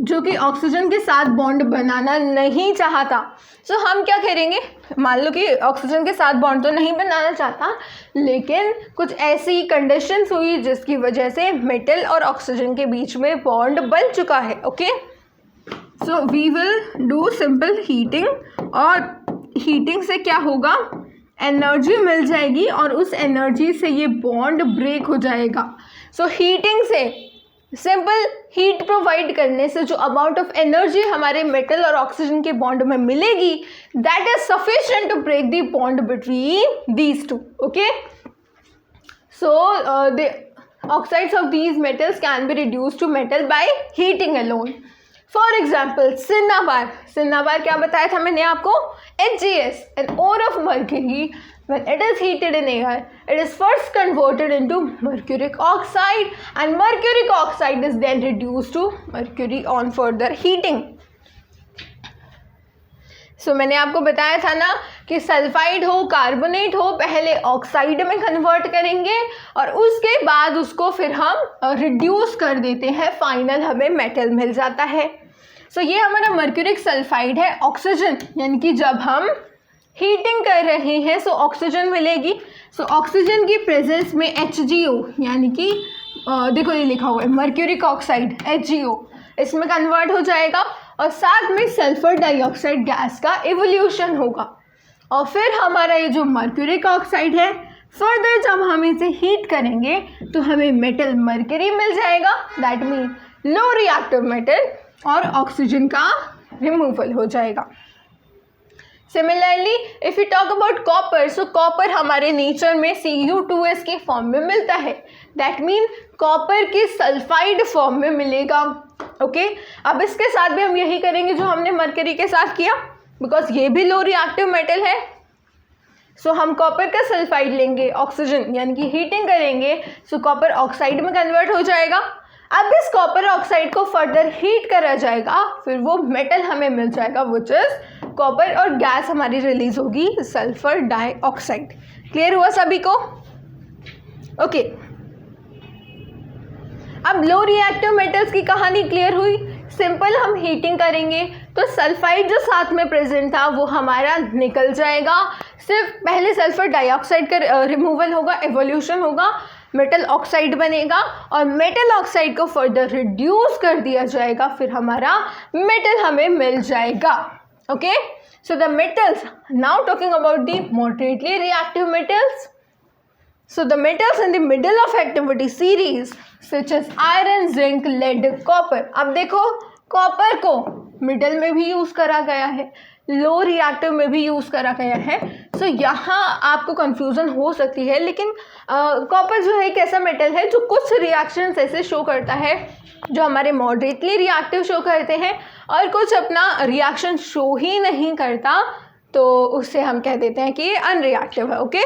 जो कि ऑक्सीजन के साथ बॉन्ड बनाना नहीं चाहता, सो हम क्या करेंगे, मान लो कि ऑक्सीजन के साथ बॉन्ड तो नहीं बनाना चाहता, लेकिन कुछ ऐसी कंडीशंस हुई जिसकी वजह से मेटल और ऑक्सीजन के बीच में बॉन्ड बन चुका है. Okay so we will do simple heating, और हीटिंग से क्या होगा, एनर्जी मिल जाएगी और उस एनर्जी से ये बॉन्ड ब्रेक हो जाएगा. सो हीटिंग से, सिंपल हीट प्रोवाइड करने से जो अमाउंट ऑफ एनर्जी हमारे मेटल और ऑक्सीजन के बॉन्ड में मिलेगी, that is sufficient to break the bond between these two. Okay, so the oxides of these metals can be reduced to metal by heating alone. For example, cinnabar. cinnabar क्या बताया था मैंने आपको, HgS, an ore of mercury. When it is heated in air, it is first converted into mercuric oxide, and mercuric oxide is then reduced to mercury on further heating. सो मैंने आपको बताया था ना कि सल्फाइड हो, कार्बोनेट हो, पहले oxide में कन्वर्ट करेंगे और उसके बाद उसको फिर हम रिड्यूस कर देते हैं, फाइनल हमें मेटल मिल जाता है. सो ये हमारा मर्क्यूरिक सल्फाइड है. ऑक्सीजन, यानी कि जब हम हीटिंग कर रहे हैं सो ऑक्सीजन मिलेगी. सो ऑक्सीजन की प्रेजेंस में HgO, यानी कि देखो ये लिखा हुआ है मर्क्यूरिक ऑक्साइड HgO, इसमें कन्वर्ट हो जाएगा और साथ में सल्फर डाइऑक्साइड गैस का इवोल्यूशन होगा. और फिर हमारा ये जो मर्क्यूरिक ऑक्साइड है, फर्दर जब हम इसे हीट करेंगे तो हमें मेटल मर्क्यूरी मिल जाएगा, that mean low reactive metal, और ऑक्सीजन का रिमूवल हो जाएगा. Similarly if you talk about copper, so copper हमारे नेचर में Cu2S के फॉर्म में मिलता है, दैट मीन कॉपर की सल्फाइड फॉर्म में मिलेगा. ओके, अब इसके साथ भी हम यही करेंगे जो हमने मर्करी के साथ किया, बिकॉज ये भी लो रिएक्टिव मेटल है. सो हम कॉपर का सल्फाइड लेंगे, ऑक्सीजन यानी कि हीटिंग करेंगे, सो कॉपर ऑक्साइड में कन्वर्ट हो जाएगा. अब इस कॉपर ऑक्साइड को फर्दर हीट करा जाएगा, फिर वो मेटल हमें मिल जाएगा विच इज कॉपर, और गैस हमारी रिलीज होगी सल्फर डाइऑक्साइड. क्लियर हुआ सभी को? ओके, अब लो रिएक्टिव मेटल्स की कहानी क्लियर हुई. सिंपल हम हीटिंग करेंगे तो सल्फाइड जो साथ में प्रेजेंट था वो हमारा निकल जाएगा. सिर्फ पहले सल्फर डाइऑक्साइड का रिमूवल होगा, एवोल्यूशन होगा, मेटल ऑक्साइड बनेगा और मेटल ऑक्साइड को फर्दर रिड्यूस कर दिया जाएगा, फिर हमारा मेटल हमें मिल जाएगा. Okay, so the metals, now talking about the moderately reactive metals. So the metals in the middle of activity series such as iron, zinc, lead, copper. अब देखो कॉपर को मिडल में भी यूज़ करा गया है, लो रिएक्टिव में भी यूज़ करा गया है. सो यहाँ आपको कंफ्यूजन हो सकती है, लेकिन कॉपर जो है एक ऐसा मेटल है जो कुछ रिएक्शंस ऐसे शो करता है जो हमारे मॉडरेटली रिएक्टिव शो करते हैं और कुछ अपना रिएक्शन शो ही नहीं करता, तो उससे हम कह देते हैं कि ये अनरिएक्टिव है. Okay,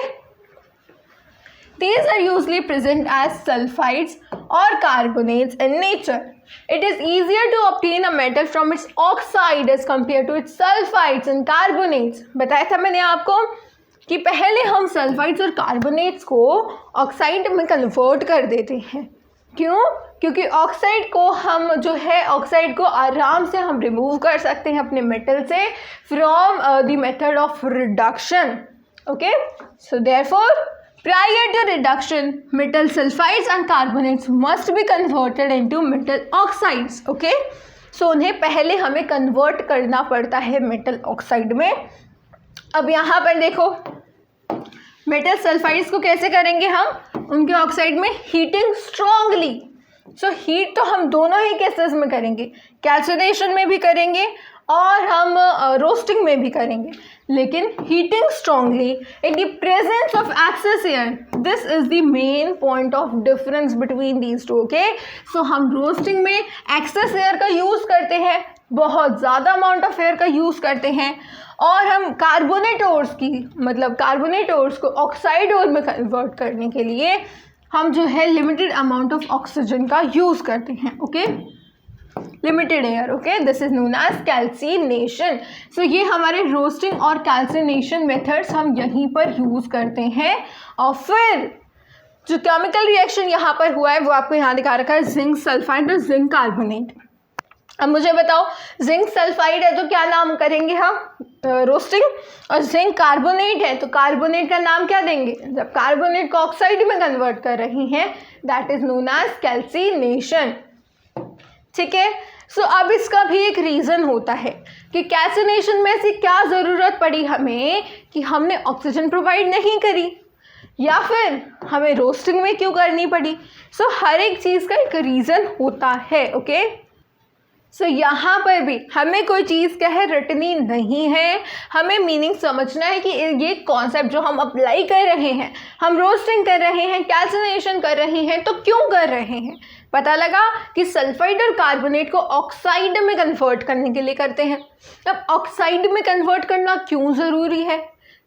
These are usually present as sulfides or carbonates in nature. It is easier to obtain a metal from its oxide as compared to its sulfides and carbonates. बताया था मैंने आपको कि पहले हम सल्फाइड्स और कार्बोनेट्स को ऑक्साइड में कन्वर्ट कर देते हैं. क्यों? क्योंकि ऑक्साइड को हम जो है ऑक्साइड को आराम से हम रिमूव कर सकते हैं अपने मेटल से from the method of reduction. Okay, so therefore prior to reduction, metal sulfides and carbonates must be converted into metal oxides. Okay, so उन्हें पहले हमें कन्वर्ट करना पड़ता है मेटल ऑक्साइड में. अब यहाँ पर देखो मेटल सल्फाइड्स को कैसे करेंगे हम, उनके ऑक्साइड में हीटिंग स्ट्रांगली. सो हीट तो हम दोनों ही केसेस में करेंगे, कैल्सिनेशन में भी करेंगे और हम रोस्टिंग में भी करेंगे, लेकिन heating strongly in the presence of excess air. This is the main point of difference between these two. Okay, so हम रोस्टिंग में एक्सेस एयर का यूज़ करते हैं, बहुत ज़्यादा अमाउंट ऑफ एयर का यूज़ करते हैं, और हम कार्बोनेट ओर्स की मतलब कार्बोनेट ओर्स को ऑक्साइड ओर में कन्वर्ट करने के लिए हम जो है लिमिटेड अमाउंट ऑफ ऑक्सीजन का यूज़ करते हैं. Okay, limited air. Okay, this is known as calcination. So ये हमारे रोस्टिंग और कैल्सिनेशन मेथड्स हम यहीं पर यूज़ करते हैं. और फिर जो केमिकल रिएक्शन यहाँ पर हुआ है वो आपको यहाँ दिखा रखा है, जिंक सल्फाइड और जिंक कार्बोनेट. अब मुझे बताओ, जिंक सल्फाइड है तो क्या नाम करेंगे हम, रोस्टिंग, और जिंक कार्बोनेट है तो कार्बोनेट का नाम क्या देंगे, जब कार्बोनेट को ऑक्साइड में कन्वर्ट कर रही हैं, that is known as calcination. ठीक है, सो अब इसका भी एक रीज़न होता है कि कैल्सिनेशन में ऐसी क्या ज़रूरत पड़ी हमें कि हमने ऑक्सीजन प्रोवाइड नहीं करी, या फिर हमें रोस्टिंग में क्यों करनी पड़ी। सो हर एक चीज़ का एक रीज़न होता है। ओके, सो यहाँ पर भी हमें कोई चीज़ क्या है, रटनी नहीं है, हमें मीनिंग समझना है कि ये कॉन्सेप्ट जो हम अप्लाई कर रहे हैं, हम रोस्टिंग कर रहे हैं, कैल्सिनेशन कर रहे हैं, तो क्यों कर रहे हैं। पता लगा कि सल्फाइड और कार्बोनेट को ऑक्साइड में कन्वर्ट करने के लिए करते हैं। अब ऑक्साइड में कन्वर्ट करना क्यों ज़रूरी है,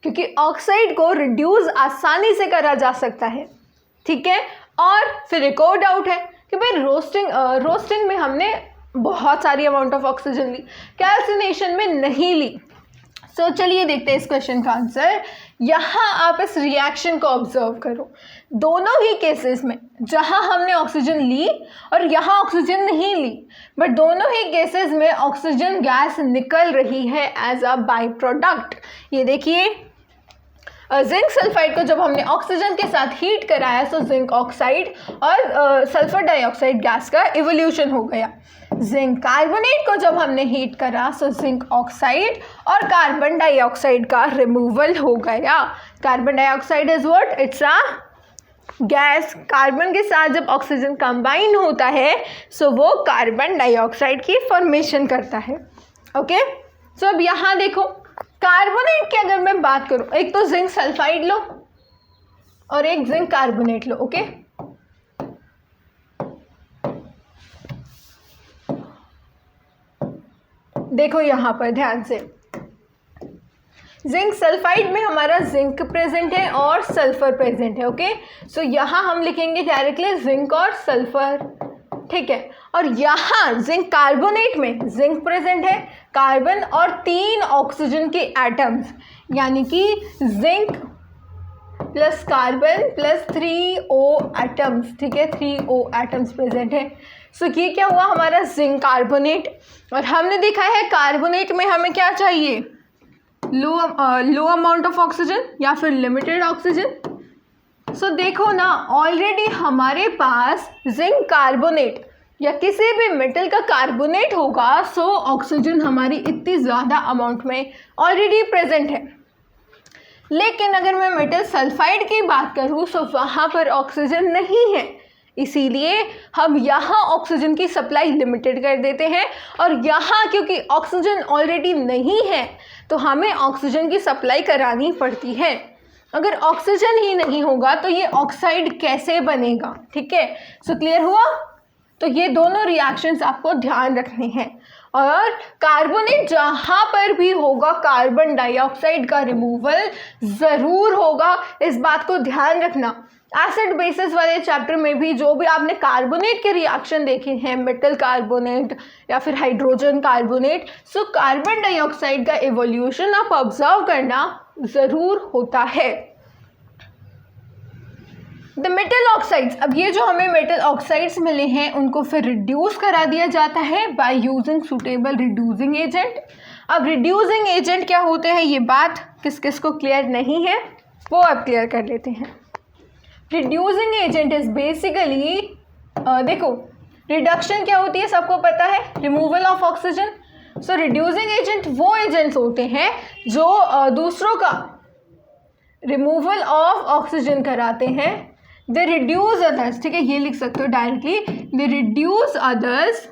क्योंकि ऑक्साइड को रिड्यूस आसानी से करा जा सकता है। ठीक है, और फिर एक और डाउट है कि भाई रोस्टिंग में हमने बहुत सारी अमाउंट ऑफ ऑक्सीजन ली, कैल्सिनेशन में नहीं ली। सो चलिए देखते हैं इस क्वेश्चन का आंसर। यहाँ आप इस रिएक्शन को ऑब्जर्व करो, दोनों ही केसेस में जहाँ हमने ऑक्सीजन ली और यहाँ ऑक्सीजन नहीं ली, बट दोनों ही केसेस में ऑक्सीजन गैस निकल रही है एज अ बाई प्रोडक्ट। ये देखिए, जिंक सल्फाइड को जब हमने ऑक्सीजन के साथ हीट कराया तो जिंक ऑक्साइड और सल्फर डाइऑक्साइड गैस का इवोल्यूशन हो गया। जिंक कार्बोनेट को जब हमने हीट करा तो जिंक ऑक्साइड और कार्बन डाइऑक्साइड का रिमूवल हो गया। Carbon dioxide is what, it's a gas. Carbon के साथ जब ऑक्सीजन कंबाइन होता है सो वो कार्बन डाइऑक्साइड की फॉर्मेशन करता है। ओके, सो अब यहाँ देखो, कार्बोनेट की अगर मैं बात करूँ, एक तो जिंक सल्फाइड लो और एक जिंक कार्बोनेट लो। ओके, देखो यहाँ पर ध्यान से, जिंक सल्फाइड में हमारा जिंक प्रेजेंट है और सल्फर प्रेजेंट है। ओके, सो यहाँ हम लिखेंगे डायरेक्टली जिंक और सल्फर। ठीक है, और यहाँ जिंक कार्बोनेट में जिंक प्रेजेंट है, कार्बन और 3 ऑक्सीजन के एटम्स, यानी कि zinc plus carbon plus 3O atoms. ठीक है, 3O एटम्स प्रेजेंट है। सो ये क्या हुआ हमारा जिंक कार्बोनेट। और हमने देखा है कार्बोनेट में हमें क्या चाहिए, लो अमाउंट ऑफ ऑक्सीजन या फिर लिमिटेड ऑक्सीजन। सो देखो ना, ऑलरेडी हमारे पास जिंक कार्बोनेट या किसी भी मेटल का कार्बोनेट होगा, सो ऑक्सीजन हमारी इतनी ज़्यादा अमाउंट में ऑलरेडी प्रेजेंट है। लेकिन अगर मैं मेटल सल्फाइड की बात करूँ तो वहाँ पर ऑक्सीजन नहीं है, इसीलिए हम यहाँ ऑक्सीजन की सप्लाई लिमिटेड कर देते हैं। और यहाँ क्योंकि ऑक्सीजन ऑलरेडी नहीं है तो हमें ऑक्सीजन की सप्लाई करानी पड़ती है। अगर ऑक्सीजन ही नहीं होगा तो ये ऑक्साइड कैसे बनेगा। ठीक है, सो क्लियर हुआ। तो ये दोनों रिएक्शंस आपको ध्यान रखने हैं। और कार्बोनेट जहाँ पर भी होगा कार्बन डाइऑक्साइड का रिमूवल ज़रूर होगा, इस बात को ध्यान रखना। एसिड बेसिस वाले चैप्टर में भी जो भी आपने कार्बोनेट के रिएक्शन देखे हैं, मेटल कार्बोनेट या फिर hydrogen carbonate, so carbon dioxide का एवोल्यूशन आप ऑब्जर्व करना ज़रूर होता है। द मेटल ऑक्साइड्स, अब ये जो हमें मेटल ऑक्साइड्स मिले हैं उनको फिर रिड्यूस करा दिया जाता है by using suitable reducing agent. अब रिड्यूसिंग एजेंट क्या होते हैं, ये बात किस किस को क्लियर नहीं है वो अब क्लियर कर लेते हैं। रिड्यूसिंग एजेंट इज बेसिकली, देखो रिडक्शन क्या होती है सबको पता है, removal of oxygen. So reducing agent वो एजेंट्स होते हैं जो दूसरों का रिमूवल ऑफ ऑक्सीजन कराते हैं। दे रिड्यूस अदर्स, ठीक है, ये लिख सकते हो directly, they reduce others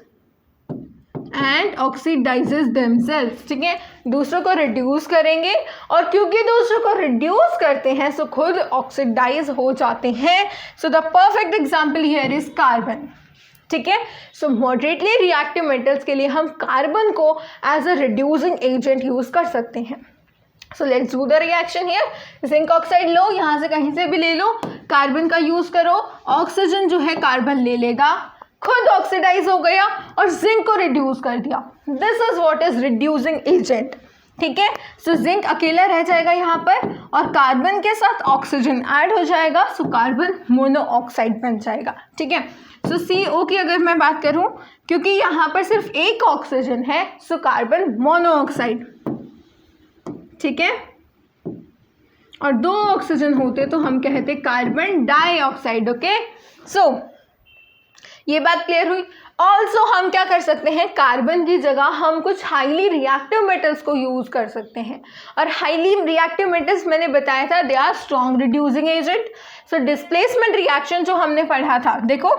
and oxidises themselves. ठीक है, दूसरों को रिड्यूस करेंगे और क्योंकि दूसरों को रिड्यूस करते हैं सो खुद ऑक्सीडाइज हो जाते हैं। So the perfect example here is carbon. ठीक है, सो मॉडरेटली रिएक्टिव मेटल्स के लिए हम कार्बन को as a reducing agent use कर सकते हैं। So let's do the reaction here. Zinc oxide लो, यहाँ से कहीं से भी ले लो, कार्बन का यूज करो, ऑक्सीजन जो है कार्बन ले लेगा, खुद ऑक्सीडाइज हो गया और जिंक को रिड्यूस कर दिया। This is what is reducing agent. ठीक है, सो जिंक अकेला रह जाएगा यहाँ पर और कार्बन के साथ ऑक्सीजन ऐड हो जाएगा, सो कार्बन मोनोऑक्साइड बन जाएगा। ठीक है, सो CO की अगर मैं बात करूँ, क्योंकि यहाँ पर सिर्फ एक ऑक्सीजन है सो कार्बन मोनोऑक्साइड। ठीक है, और 2 ऑक्सीजन होते तो हम कहते कार्बन डाइऑक्साइड। ओके, सो ये बात क्लियर हुई। ऑल्सो हम क्या कर सकते हैं, कार्बन की जगह हम कुछ हाईली रिएक्टिव मेटल्स को यूज़ कर सकते हैं। और हाईली रिएक्टिव मेटल्स मैंने बताया था they are strong reducing agent. So displacement reaction जो हमने पढ़ा था, देखो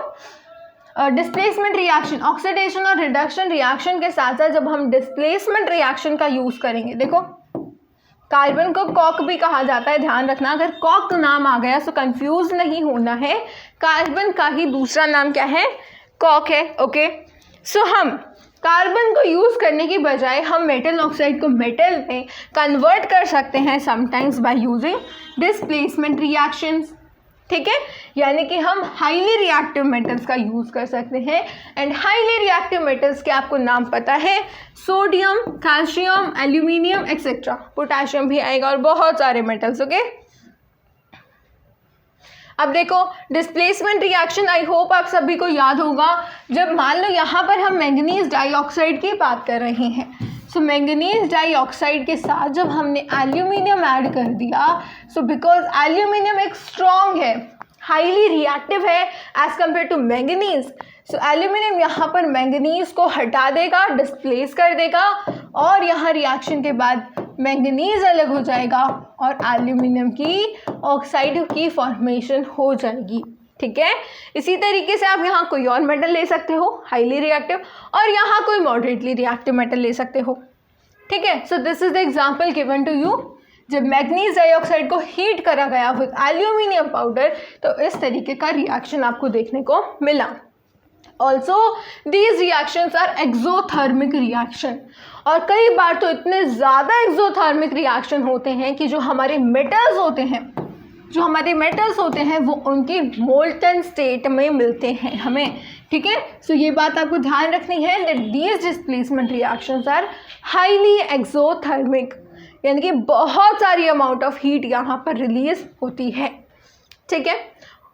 डिस्प्लेसमेंट रिएक्शन, ऑक्सीडेशन और रिडक्शन रिएक्शन के साथ साथ जब हम डिस्प्लेसमेंट रिएक्शन का यूज़ करेंगे, देखो कार्बन को कॉक भी कहा जाता है, ध्यान रखना, अगर कॉक नाम आ गया तो कंफ्यूज नहीं होना है, कार्बन का ही दूसरा नाम क्या है, कॉक है। ओके, सो हम कार्बन को यूज़ करने की बजाय हम मेटल ऑक्साइड को मेटल में कन्वर्ट कर सकते हैं sometimes by using displacement reactions. ठीक है, यानी कि हम हाईली रिएक्टिव मेटल्स का यूज़ कर सकते हैं। एंड हाईली रिएक्टिव मेटल्स के आपको नाम पता है, sodium, calcium, aluminium etcetera, potassium भी आएगा और बहुत सारे मेटल्स। ओके, अब देखो डिस्प्लेसमेंट रिएक्शन, आई होप आप सभी को याद होगा, जब मान लो यहाँ पर हम मैंगनीज डाइऑक्साइड की बात कर रहे हैं, सो मैंगनीज डाइऑक्साइड के साथ जब हमने एल्यूमिनियम ऐड कर दिया, सो बिकॉज एल्यूमिनियम एक स्ट्रॉन्ग है, हाईली रिएक्टिव है as compare to manganese, so aluminium यहाँ पर मैंगनीज को हटा देगा, डिस्प्लेस कर देगा और यहाँ रिएक्शन के बाद मैंगनीज अलग हो जाएगा और एल्यूमिनियम की ऑक्साइड की फॉर्मेशन हो जाएगी। ठीक है, इसी तरीके से आप यहाँ कोई और मेटल ले सकते हो हाईली रिएक्टिव और यहाँ कोई मॉडरेटली रिएक्टिव मेटल ले सकते हो। ठीक है, so this is the example given to you. जब मैग्नीज डाइऑक्साइड को हीट करा गया विद एल्यूमिनियम पाउडर तो इस तरीके का रिएक्शन आपको देखने को मिला। Also these reactions are exothermic reaction, और कई बार तो इतने ज़्यादा एक्सोथर्मिक रिएक्शन होते हैं कि जो हमारे मेटल्स होते हैं वो उनकी मोल्टन स्टेट में मिलते हैं हमें। ठीक है, सो ये बात आपको ध्यान रखनी है that these displacement reactions are highly exothermic, यानी कि बहुत सारी अमाउंट ऑफ हीट यहाँ पर रिलीज होती है। ठीक है,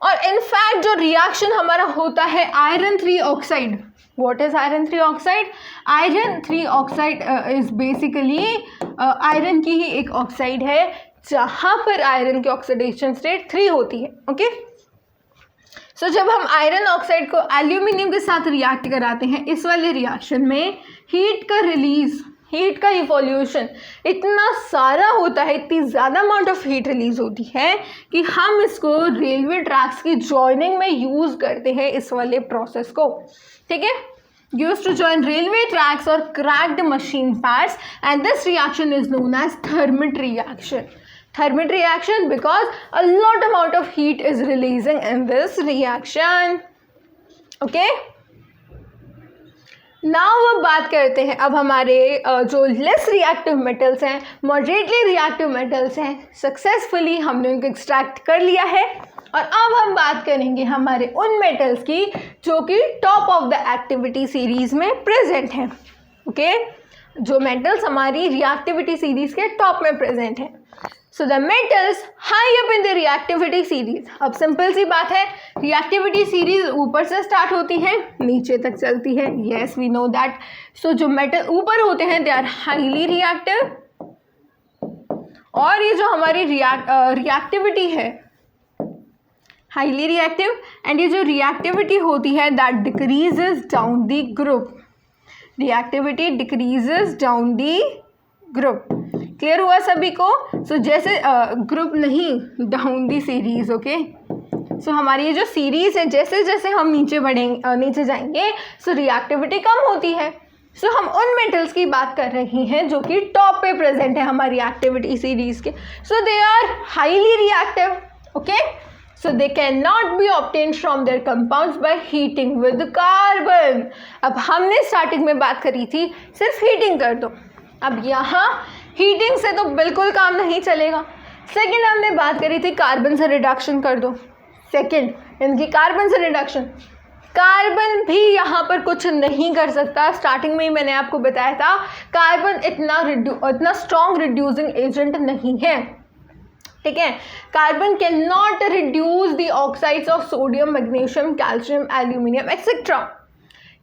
और इनफैक्ट जो रिएक्शन हमारा होता है iron 3 oxide, what is iron 3 oxide? Iron 3 oxide is basically iron की ही एक ऑक्साइड है जहाँ पर आयरन की ऑक्सीडेशन स्टेट 3 होती है। ओके, सो जब हम आयरन ऑक्साइड को एल्यूमिनियम के साथ रिएक्ट कराते हैं, इस वाले रिएक्शन में हीट का रिलीज, हीट का इवोल्यूशन इतना सारा होता है, इतनी ज़्यादा अमाउंट ऑफ हीट रिलीज होती है कि हम इसको रेलवे ट्रैक्स की जॉइनिंग में यूज़ करते हैं इस वाले प्रोसेस को। ठीक है, used to join railway tracks or cracked machine parts, and this reaction is known as thermit reaction. Thermit reaction because a lot amount of heat is releasing in this reaction. Okay? Now अब बात करते हैं, अब हमारे जो less reactive metals हैं, moderately reactive metals हैं, successfully हमने उनको एक्सट्रैक्ट कर लिया है। और अब हम बात करेंगे हमारे उन मेटल्स की जो कि top of the activity series में प्रेजेंट हैं। ओके, जो मेटल्स हमारी रिएक्टिविटी सीरीज के टॉप में प्रेजेंट हैं। So the metals high up in the reactivity series. अब सिंपल सी बात है, रिएक्टिविटी सीरीज ऊपर से स्टार्ट होती है, नीचे तक चलती है। Yes, we know that. So जो मेटल ऊपर होते हैं दे आर हाईली रिएक्टिव, और ये जो हमारी रिएक्टिविटी है हाईली रिएक्टिव, एंड ये जो रिएक्टिविटी होती है that decreases down the group, reactivity decreases down the group. Clear हुआ सभी को? सो जैसे ग्रुप नहीं, down the series. Okay, so हमारी ये जो सीरीज है, जैसे जैसे हम नीचे जाएंगे सो रिएक्टिविटी कम होती है। सो हम उन मेटल्स की बात कर रहे हैं जो कि टॉप पे प्रेजेंट है हमारी एक्टिविटी सीरीज के। So they are highly reactive. Okay, so they cannot be obtained from their compounds by heating with carbon। अब हमने स्टार्टिंग में बात करी थी सिर्फ हीटिंग कर दो, अब यहाँ हीटिंग से तो बिल्कुल काम नहीं चलेगा। सेकंड हमने बात करी थी कार्बन से रिडक्शन कर दो। सेकंड इनकी कार्बन से रिडक्शन, कार्बन भी यहाँ पर कुछ नहीं कर सकता। स्टार्टिंग में ही मैंने आपको बताया था कार्बन इतना स्ट्रॉन्ग रिड्यूसिंग एजेंट नहीं है। ठीक है, carbon can not reduce the oxides of sodium, magnesium, calcium, aluminium et cetera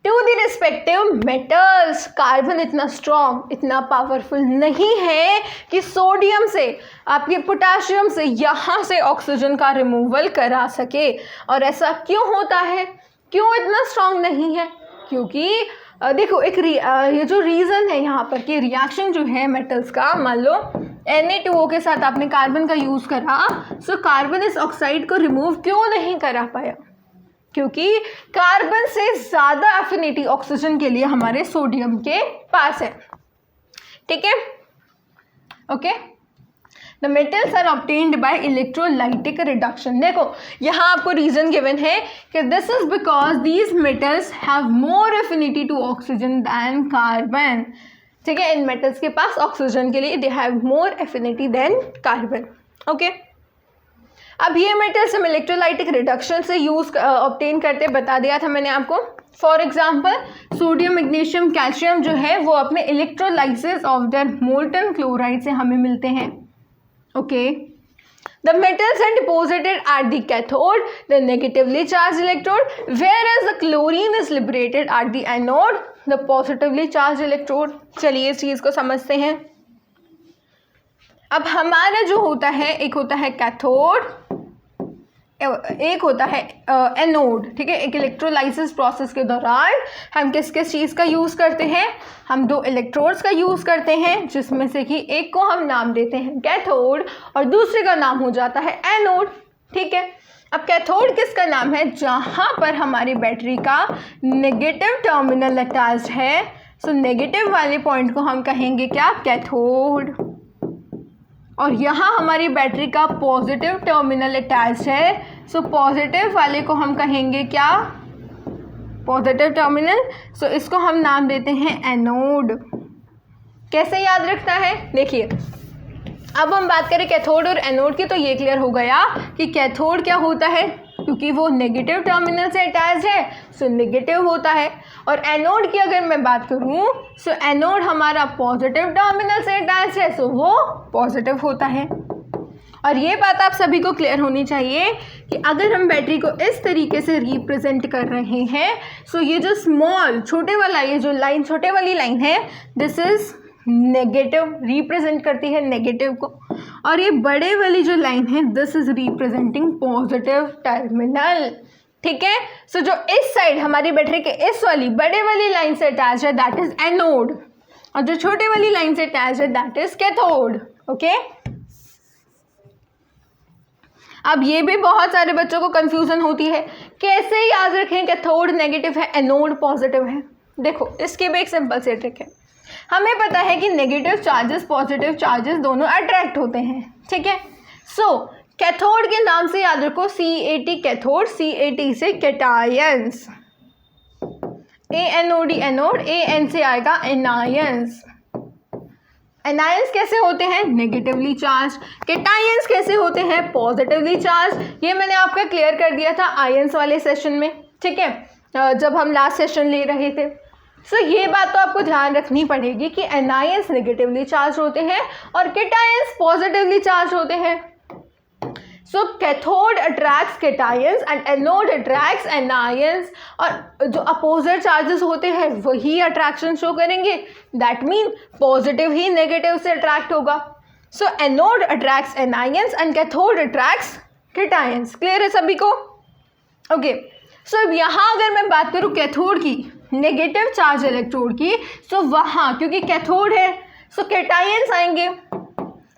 to the respective metals. Carbon इतना स्ट्रॉन्ग, इतना पावरफुल नहीं है कि सोडियम से, आपके पोटेशियम से यहाँ से ऑक्सीजन का रिमूवल करा सके। और ऐसा क्यों होता है, क्यों इतना स्ट्रॉन्ग नहीं है? क्योंकि देखो एक ये जो रीज़न है यहाँ पर कि रिएक्शन जो है मेटल्स का, मान लो Na2O के साथ आपने कार्बन का यूज़ करा, सो कार्बन इस ऑक्साइड को रिमूव क्यों नहीं करा पाया? क्योंकि कार्बन से ज़्यादा एफिनिटी ऑक्सीजन के लिए हमारे सोडियम के पास है। ठीक है, okay. The metals are obtained by electrolytic reduction. देखो यहाँ आपको रीज़न गिवन है कि this is because these metals have more affinity to oxygen than carbon. ठीक है, इन मेटल्स के पास ऑक्सीजन के लिए they have more affinity than carbon. Okay, अब ये मेटल्स हम इलेक्ट्रोलाइटिक रिडक्शन से यूज़ ऑब्टेन करते, बता दिया था मैंने आपको। For example sodium, magnesium, calcium जो है वो अपने electrolysis of their molten chloride से हमें मिलते हैं। Okay, the metals are deposited at the cathode, the negatively charge electrode, whereas the chlorine is liberated at the anode, the positively charged electrode। चलिए इस चीज़ को समझते हैं। अब हमारा जो होता है, एक होता है कैथोड, एक होता है एनोड। ठीक है, एक इलेक्ट्रोलाइसिस प्रोसेस के दौरान हम किस किस चीज़ का यूज़ करते हैं? हम दो इलेक्ट्रोड्स का यूज़ करते हैं, जिसमें से कि एक को हम नाम देते हैं कैथोड और दूसरे का नाम हो जाता है एनोड। ठीक है, अब कैथोड किसका नाम है? जहाँ पर हमारी बैटरी का नेगेटिव टर्मिनल अटैच्ड है, सो नेगेटिव वाले पॉइंट को हम कहेंगे क्या? कैथोड। और यहाँ हमारी बैटरी का पॉजिटिव टर्मिनल अटैच है, सो पॉजिटिव वाले को हम कहेंगे क्या? Positive terminal. सो इसको हम नाम देते हैं एनोड। कैसे याद रखना है? देखिए, अब हम बात करें कैथोड और एनोड की, तो ये क्लियर हो गया कि कैथोड क्या होता है, क्योंकि वो नेगेटिव टर्मिनल से अटैच है, सो नेगेटिव होता है। और एनोड की अगर मैं बात करूँ, सो एनोड हमारा पॉजिटिव टर्मिनल से अटैच है, सो वो पॉजिटिव होता है। और ये बात आप सभी को क्लियर होनी चाहिए कि अगर हम बैटरी को इस तरीके से रिप्रेजेंट कर रहे हैं, सो ये जो स्मॉल छोटे वाला, ये जो लाइन छोटे वाली लाइन है, दिस इज नेगेटिव, रिप्रेजेंट करती है नेगेटिव को, और ये बड़े वाली जो लाइन है, this is representing positive terminal. ठीक है, सो जो इस साइड हमारी बैटरी के इस वाली बड़े वाली लाइन से अटैच है, दैट इज एनोड, और जो छोटे वाली लाइन से अटैच है, दैट इज कैथोड। ओके, अब ये भी बहुत सारे बच्चों को कंफ्यूजन होती है, कैसे याद रखें कैथोड नेगेटिव है, एनोड पॉजिटिव है? देखो, इसकी भी एक सिंपल सी ट्रिक है। हमें पता है कि नेगेटिव चार्जेस, पॉजिटिव चार्जेस दोनों अट्रैक्ट होते हैं। ठीक है, सो कैथोड के नाम से याद रखो CAT कैथोड, CAT से कैटायंस, ANOD एनोड, AN से आएगा एनायंस। एनायंस कैसे होते हैं? Negatively charge. कैटायंस कैसे होते हैं? Positively charge. ये मैंने आपका क्लियर कर दिया था आयंस वाले सेशन में। ठीक है, जब हम लास्ट सेशन ले रहे थे। सो ये बात तो आपको ध्यान रखनी पड़ेगी कि एनायंस नेगेटिवली चार्ज होते हैं और कैटायंस पॉजिटिवली चार्ज होते हैं। So cathode attracts cations and anode attracts anions, और जो अपोजिट चार्जेस होते हैं वही अट्रैक्शन शो करेंगे। दैट मीन पॉजिटिव ही नेगेटिव से अट्रैक्ट होगा। So anode attracts anions and cathode attracts cations. Clear है सभी को? ओके, सो अब यहाँ अगर मैं बात करूँ कैथोड की, नेगेटिव चार्ज इलेक्ट्रोड की, सो वहाँ क्योंकि कैथोड है, सो कैटायंस आएंगे।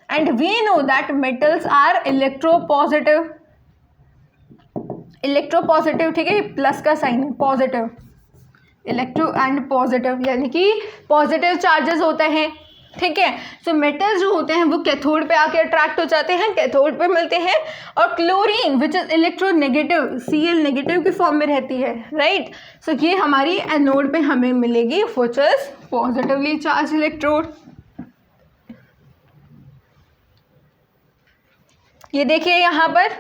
And we know that metals are electropositive. Electropositive, ठीक है, प्लस का साइन है, पॉजिटिव, इलेक्ट्रो एंड पॉजिटिव, यानी कि पॉजिटिव चार्जेस होते हैं। ठीक है, सो मेटल्स जो होते हैं वो कैथोड पे आके अट्रैक्ट हो जाते हैं, कैथोड पे मिलते हैं। और chlorine which is electronegative, Cl negative की फॉर्म में रहती है, राइट। सो ये हमारी एनोड पे हमें मिलेगी which is positively charge electrode. ये देखिए यहाँ पर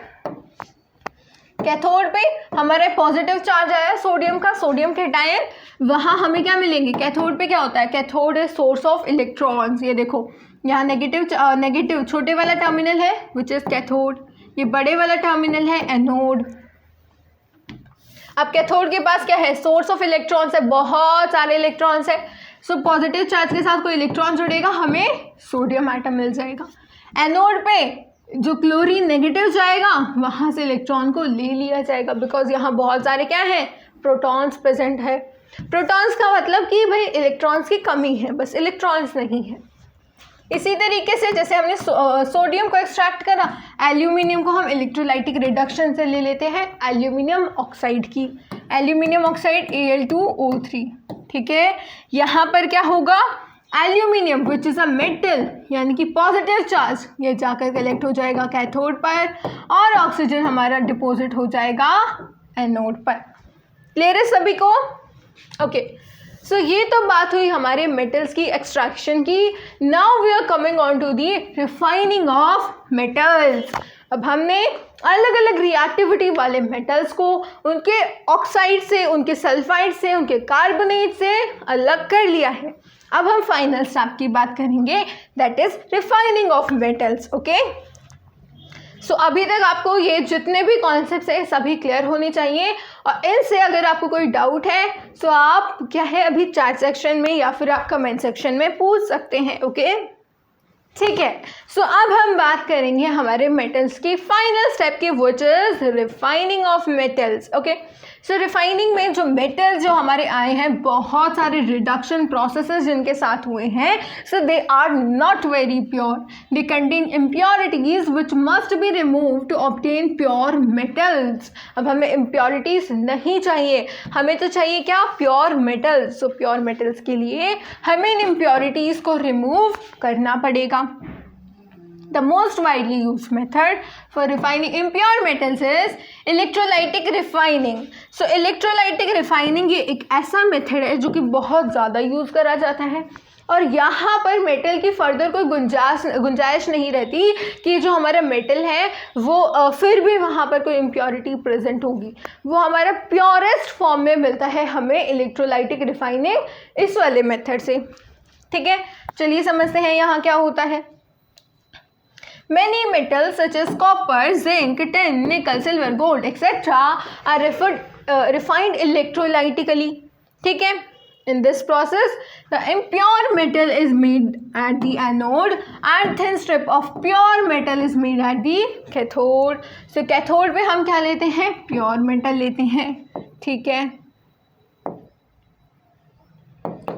कैथोड पे हमारा पॉजिटिव चार्ज आया सोडियम का, सोडियम कैटायन, वहाँ हमें क्या मिलेंगे? कैथोड पे क्या होता है? Cathode is source of electrons. ये देखो यहाँ नेगेटिव छोटे वाला टर्मिनल है विच इज कैथोड, ये बड़े वाला टर्मिनल है एनोड। अब कैथोड के पास क्या है? सोर्स ऑफ इलेक्ट्रॉन्स है, बहुत सारे इलेक्ट्रॉन्स है। सो पॉजिटिव चार्ज के साथ कोई इलेक्ट्रॉन जुड़ेगा, हमें सोडियम एटम मिल जाएगा। एनोड पे जो क्लोरीन नेगेटिव जाएगा वहाँ से इलेक्ट्रॉन को ले लिया जाएगा, बिकॉज यहाँ बहुत सारे क्या है? प्रोटॉन्स प्रेजेंट है। प्रोटॉन्स का मतलब कि भाई इलेक्ट्रॉन्स की कमी है, बस इलेक्ट्रॉन्स नहीं है। इसी तरीके से जैसे हमने सोडियम को एक्सट्रैक्ट करा, एल्यूमिनियम को हम इलेक्ट्रोलाइटिक रिडक्शन से ले लेते हैं एल्यूमिनियम ऑक्साइड की, एल्यूमिनियम ऑक्साइड Al2O3, ठीक है। यहाँ पर क्या होगा, aluminium which is a metal यानी कि पॉजिटिव चार्ज, ये जाकर कलेक्ट हो जाएगा कैथोड पर और ऑक्सीजन हमारा डिपॉजिट हो जाएगा एनोड पर। क्लियर है सभी को? ओके, सो ये तो बात हुई हमारे मेटल्स की एक्सट्रैक्शन की। Now we are coming on to the refining of metals. अब हमने अलग अलग रिएक्टिविटी वाले मेटल्स को उनके ऑक्साइड से, उनके सल्फाइड से, उनके कार्बोनेट से अलग कर लिया है। अब हम फाइनल स्टेप की बात करेंगे, that is refining of metals. Okay, so अभी तक आपको ये जितने भी कॉन्सेप्ट्स हैं सभी क्लियर होने चाहिए, और इनसे अगर आपको कोई डाउट है तो आप क्या है अभी चैट सेक्शन में या फिर आप कमेंट सेक्शन में पूछ सकते हैं। ओके, ठीक है। सो अब हम बात करेंगे हमारे मेटल्स की फाइनल स्टेप की, which is refining of metals. Okay, so refining में जो मेटल्स जो हमारे आए हैं, बहुत सारे रिडक्शन प्रोसेसेस जिनके साथ हुए हैं, so they are not very pure, they contain impurities which must be remove to obtain pure metals. अब हमें इम्प्योरिटीज नहीं चाहिए, हमें तो चाहिए क्या, pure metals. So pure metals के लिए हमें इन इम्प्योरिटीज को रिमूव करना पड़ेगा। The most widely used method for refining impure metals is electrolytic refining. So electrolytic refining ये एक ऐसा मेथड है जो कि बहुत ज़्यादा यूज़ करा जाता है, और यहाँ पर मेटल की फर्दर कोई गुंजाइश नहीं रहती कि जो हमारा मेटल है वो फिर भी वहाँ पर कोई इम्प्योरिटी प्रेजेंट होगी, वो हमारा प्योरेस्ट फॉर्म में मिलता है हमें इलेक्ट्रोलाइटिक रिफाइनिंग इस वाले मेथड से। ठीक है, चलिए समझते हैं यहाँ क्या होता है। Many metals such as copper, zinc, tin, nickel, silver, gold, etc. are refined electrolytically. ठीक है, in this process, the impure metal is made at the anode and thin strip of pure metal is made at the cathode. So cathode पे हम क्या लेते हैं, pure metal लेते हैं, ठीक है,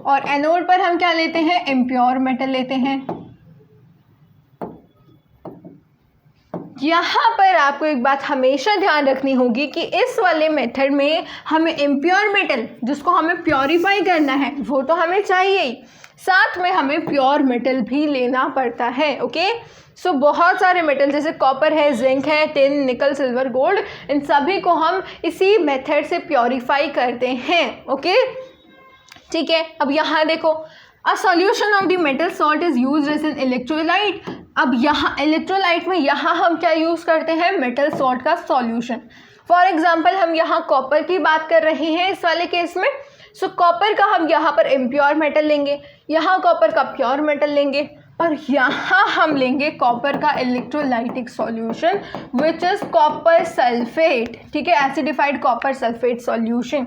और anode पर हम क्या लेते हैं, impure metal लेते हैं। यहाँ पर आपको एक बात हमेशा ध्यान रखनी होगी कि इस वाले मेथड में हमें इम्प्योर मेटल जिसको हमें प्योरीफाई करना है वो तो हमें चाहिए ही, साथ में हमें प्योर मेटल भी लेना पड़ता है। ओके, सो बहुत सारे मेटल जैसे कॉपर है, जिंक है, टिन, निकल, सिल्वर, गोल्ड, इन सभी को हम इसी मेथड से प्योरीफाई करते हैं। ओके, ठीक है। अब यहाँ देखो, a solution of the metal salt is used as an electrolyte. अब यहाँ इलेक्ट्रोलाइट में यहाँ हम क्या यूज़ करते हैं, मेटल सॉल्ट का सॉल्यूशन। फॉर एग्जांपल हम यहाँ कॉपर की बात कर रहे हैं इस वाले केस में। सो कॉपर का हम यहाँ पर इम्प्योर मेटल लेंगे, यहाँ कॉपर का प्योर मेटल लेंगे, और यहाँ हम लेंगे कॉपर का electrolytic solution which is copper sulphate. ठीक है, एसिडिफाइड कॉपर सल्फेट सॉल्यूशन।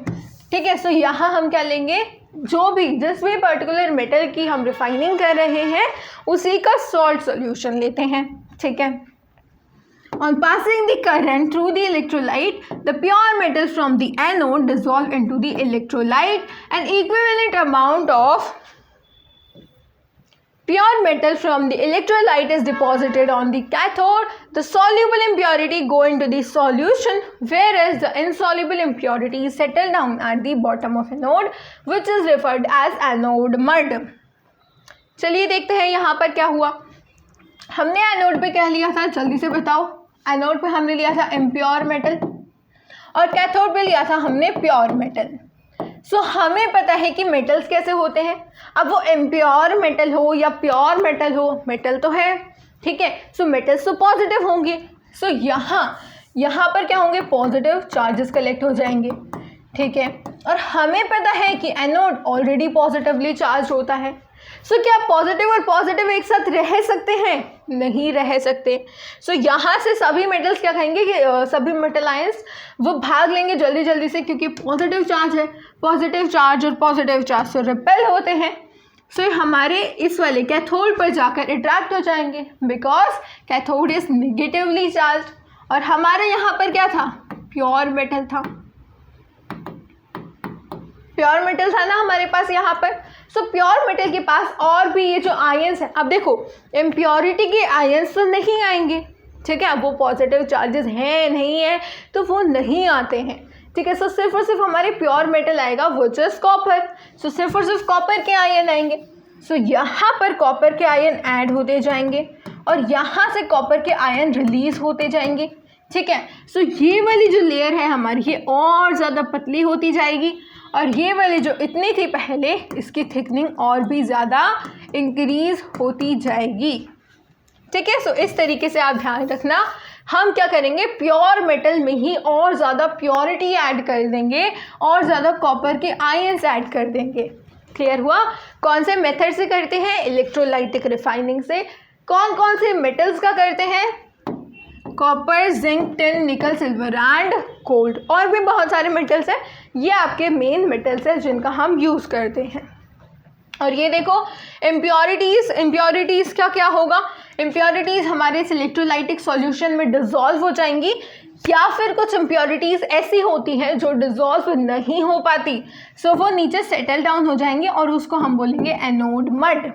ठीक है, सो यहाँ हम क्या लेंगे, जो भी जिस भी पर्टिकुलर मेटल की हम रिफाइनिंग कर रहे हैं उसी का सॉल्ट सॉल्यूशन लेते हैं। ठीक है, on passing the current through the electrolyte, the pure metals from the anode dissolve into the electrolyte. An equivalent amount of pure metal from the electrolyte is deposited on the cathode. The soluble impurity go into the solution, whereas the insoluble impurities settle down at the bottom of anode, which is referred as anode mud. चलिए देखते हैं यहाँ पर क्या हुआ। हमने anode पे क्या लिया था, जल्दी से बताओ। एनोड पे हमने लिया था इम्प्योर मेटल और कैथोड पे लिया था हमने प्योर मेटल। सो हमें पता है कि मेटल्स कैसे होते हैं। अब वो इम्प्योर मेटल हो या प्योर मेटल हो, मेटल तो है, ठीक है। सो मेटल्स तो पॉजिटिव होंगे। सो यहाँ पर क्या होंगे, पॉजिटिव चार्जेस कलेक्ट हो जाएंगे, ठीक है। और हमें पता है कि एनोड ऑलरेडी पॉजिटिवली चार्ज होता है। सो क्या पॉजिटिव और पॉजिटिव एक साथ रह सकते हैं, नहीं रह सकते। सो यहाँ से सभी मेटल्स क्या कहेंगे कि सभी मेटल आयंस वो भाग लेंगे जल्दी जल्दी से, क्योंकि पॉजिटिव चार्ज है, पॉजिटिव चार्ज और पॉजिटिव चार्ज से रिपेल होते हैं। सो हमारे इस वाले कैथोड पर जाकर अट्रैक्ट हो जाएंगे, because cathode is negatively charge. और हमारे यहाँ पर क्या था, प्योर मेटल था। प्योर मेटल था ना हमारे पास यहाँ पर। सो प्योर मेटल के पास और भी ये जो आयंस है, अब देखो इम्प्योरिटी के आयंस तो नहीं आएंगे, ठीक है, अब वो पॉजिटिव चार्जेस हैं नहीं है तो वो नहीं आते हैं, ठीक है। सो सिर्फ और सिर्फ हमारे प्योर मेटल आएगा विच इज कॉपर। सो सिर्फ और सिर्फ कॉपर के आयन आएंगे। सो यहाँ पर कॉपर के आयन ऐड होते जाएंगे और यहाँ से कॉपर के आयन रिलीज होते जाएंगे, ठीक है। सो ये वाली जो लेयर है हमारी ये और ज़्यादा पतली होती जाएगी और ये वाली जो इतनी थी पहले इसकी थिकनिंग और भी ज़्यादा इंक्रीज होती जाएगी, ठीक है। सो इस तरीके से आप ध्यान रखना, हम क्या करेंगे प्योर मेटल में ही और ज़्यादा प्योरिटी ऐड कर देंगे और ज़्यादा कॉपर के आयंस ऐड कर देंगे। क्लियर हुआ? कौन से मेथड से करते हैं? इलेक्ट्रोलाइटिक रिफाइनिंग से। कौन कौन से मेटल्स का करते हैं? कॉपर, जिंक, टिन, निकल, सिल्वर एंड गोल्ड। और भी बहुत सारे मेटल्स हैं, ये आपके मेन मेटल्स हैं जिनका हम यूज़ करते हैं। और ये देखो इम्प्योरिटीज़ क्या क्या होगा? इम्प्योरिटीज़ हमारे इस इलेक्ट्रोलाइटिक सॉल्यूशन में डिज़ोल्व हो जाएंगी या फिर कुछ इम्प्योरिटीज़ ऐसी होती हैं जो डिज़ोल्व नहीं हो पाती, सो वो नीचे सेटल डाउन हो जाएंगे और उसको हम बोलेंगे एनोड मड।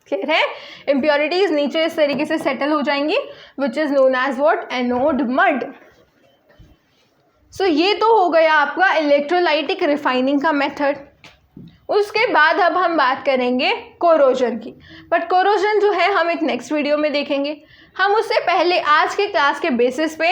क्लियर है? इम्प्योरिटीज़ नीचे इस तरीके से सेटल हो जाएंगी which is known as what? Anode mud. So ये तो हो गया आपका इलेक्ट्रोलाइटिक रिफाइनिंग का मेथड। उसके बाद अब हम बात करेंगे कोरोजन की, बट कोरोजन जो है हम एक नेक्स्ट वीडियो में देखेंगे। हम उससे पहले आज के क्लास के बेसिस पे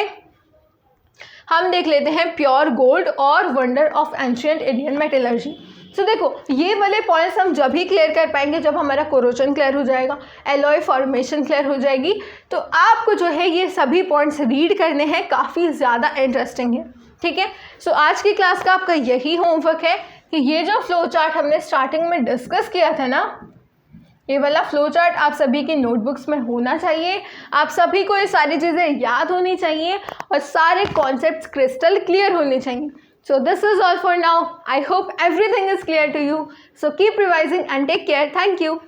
हम देख लेते हैं प्योर गोल्ड और wonder of ancient Indian metallurgy. So देखो ये वाले पॉइंट्स हम जब ही क्लियर कर पाएंगे जब हमारा कोरोजन क्लियर हो जाएगा, एलॉय फॉर्मेशन क्लियर हो जाएगी। तो आपको जो है ये सभी पॉइंट्स रीड करने हैं, काफ़ी ज़्यादा इंटरेस्टिंग है, ठीक है। सो आज की क्लास का आपका यही होमवर्क है कि ये जो फ्लो चार्ट हमने स्टार्टिंग में डिस्कस किया था ना, ये वाला फ्लो चार्ट आप सभी की नोटबुक्स में होना चाहिए। आप सभी को ये सारी चीज़ें याद होनी चाहिए और सारे कॉन्सेप्ट्स क्रिस्टल क्लियर होने चाहिए। So this is all for now. I hope everything is clear to you. So keep revising and take care. Thank you.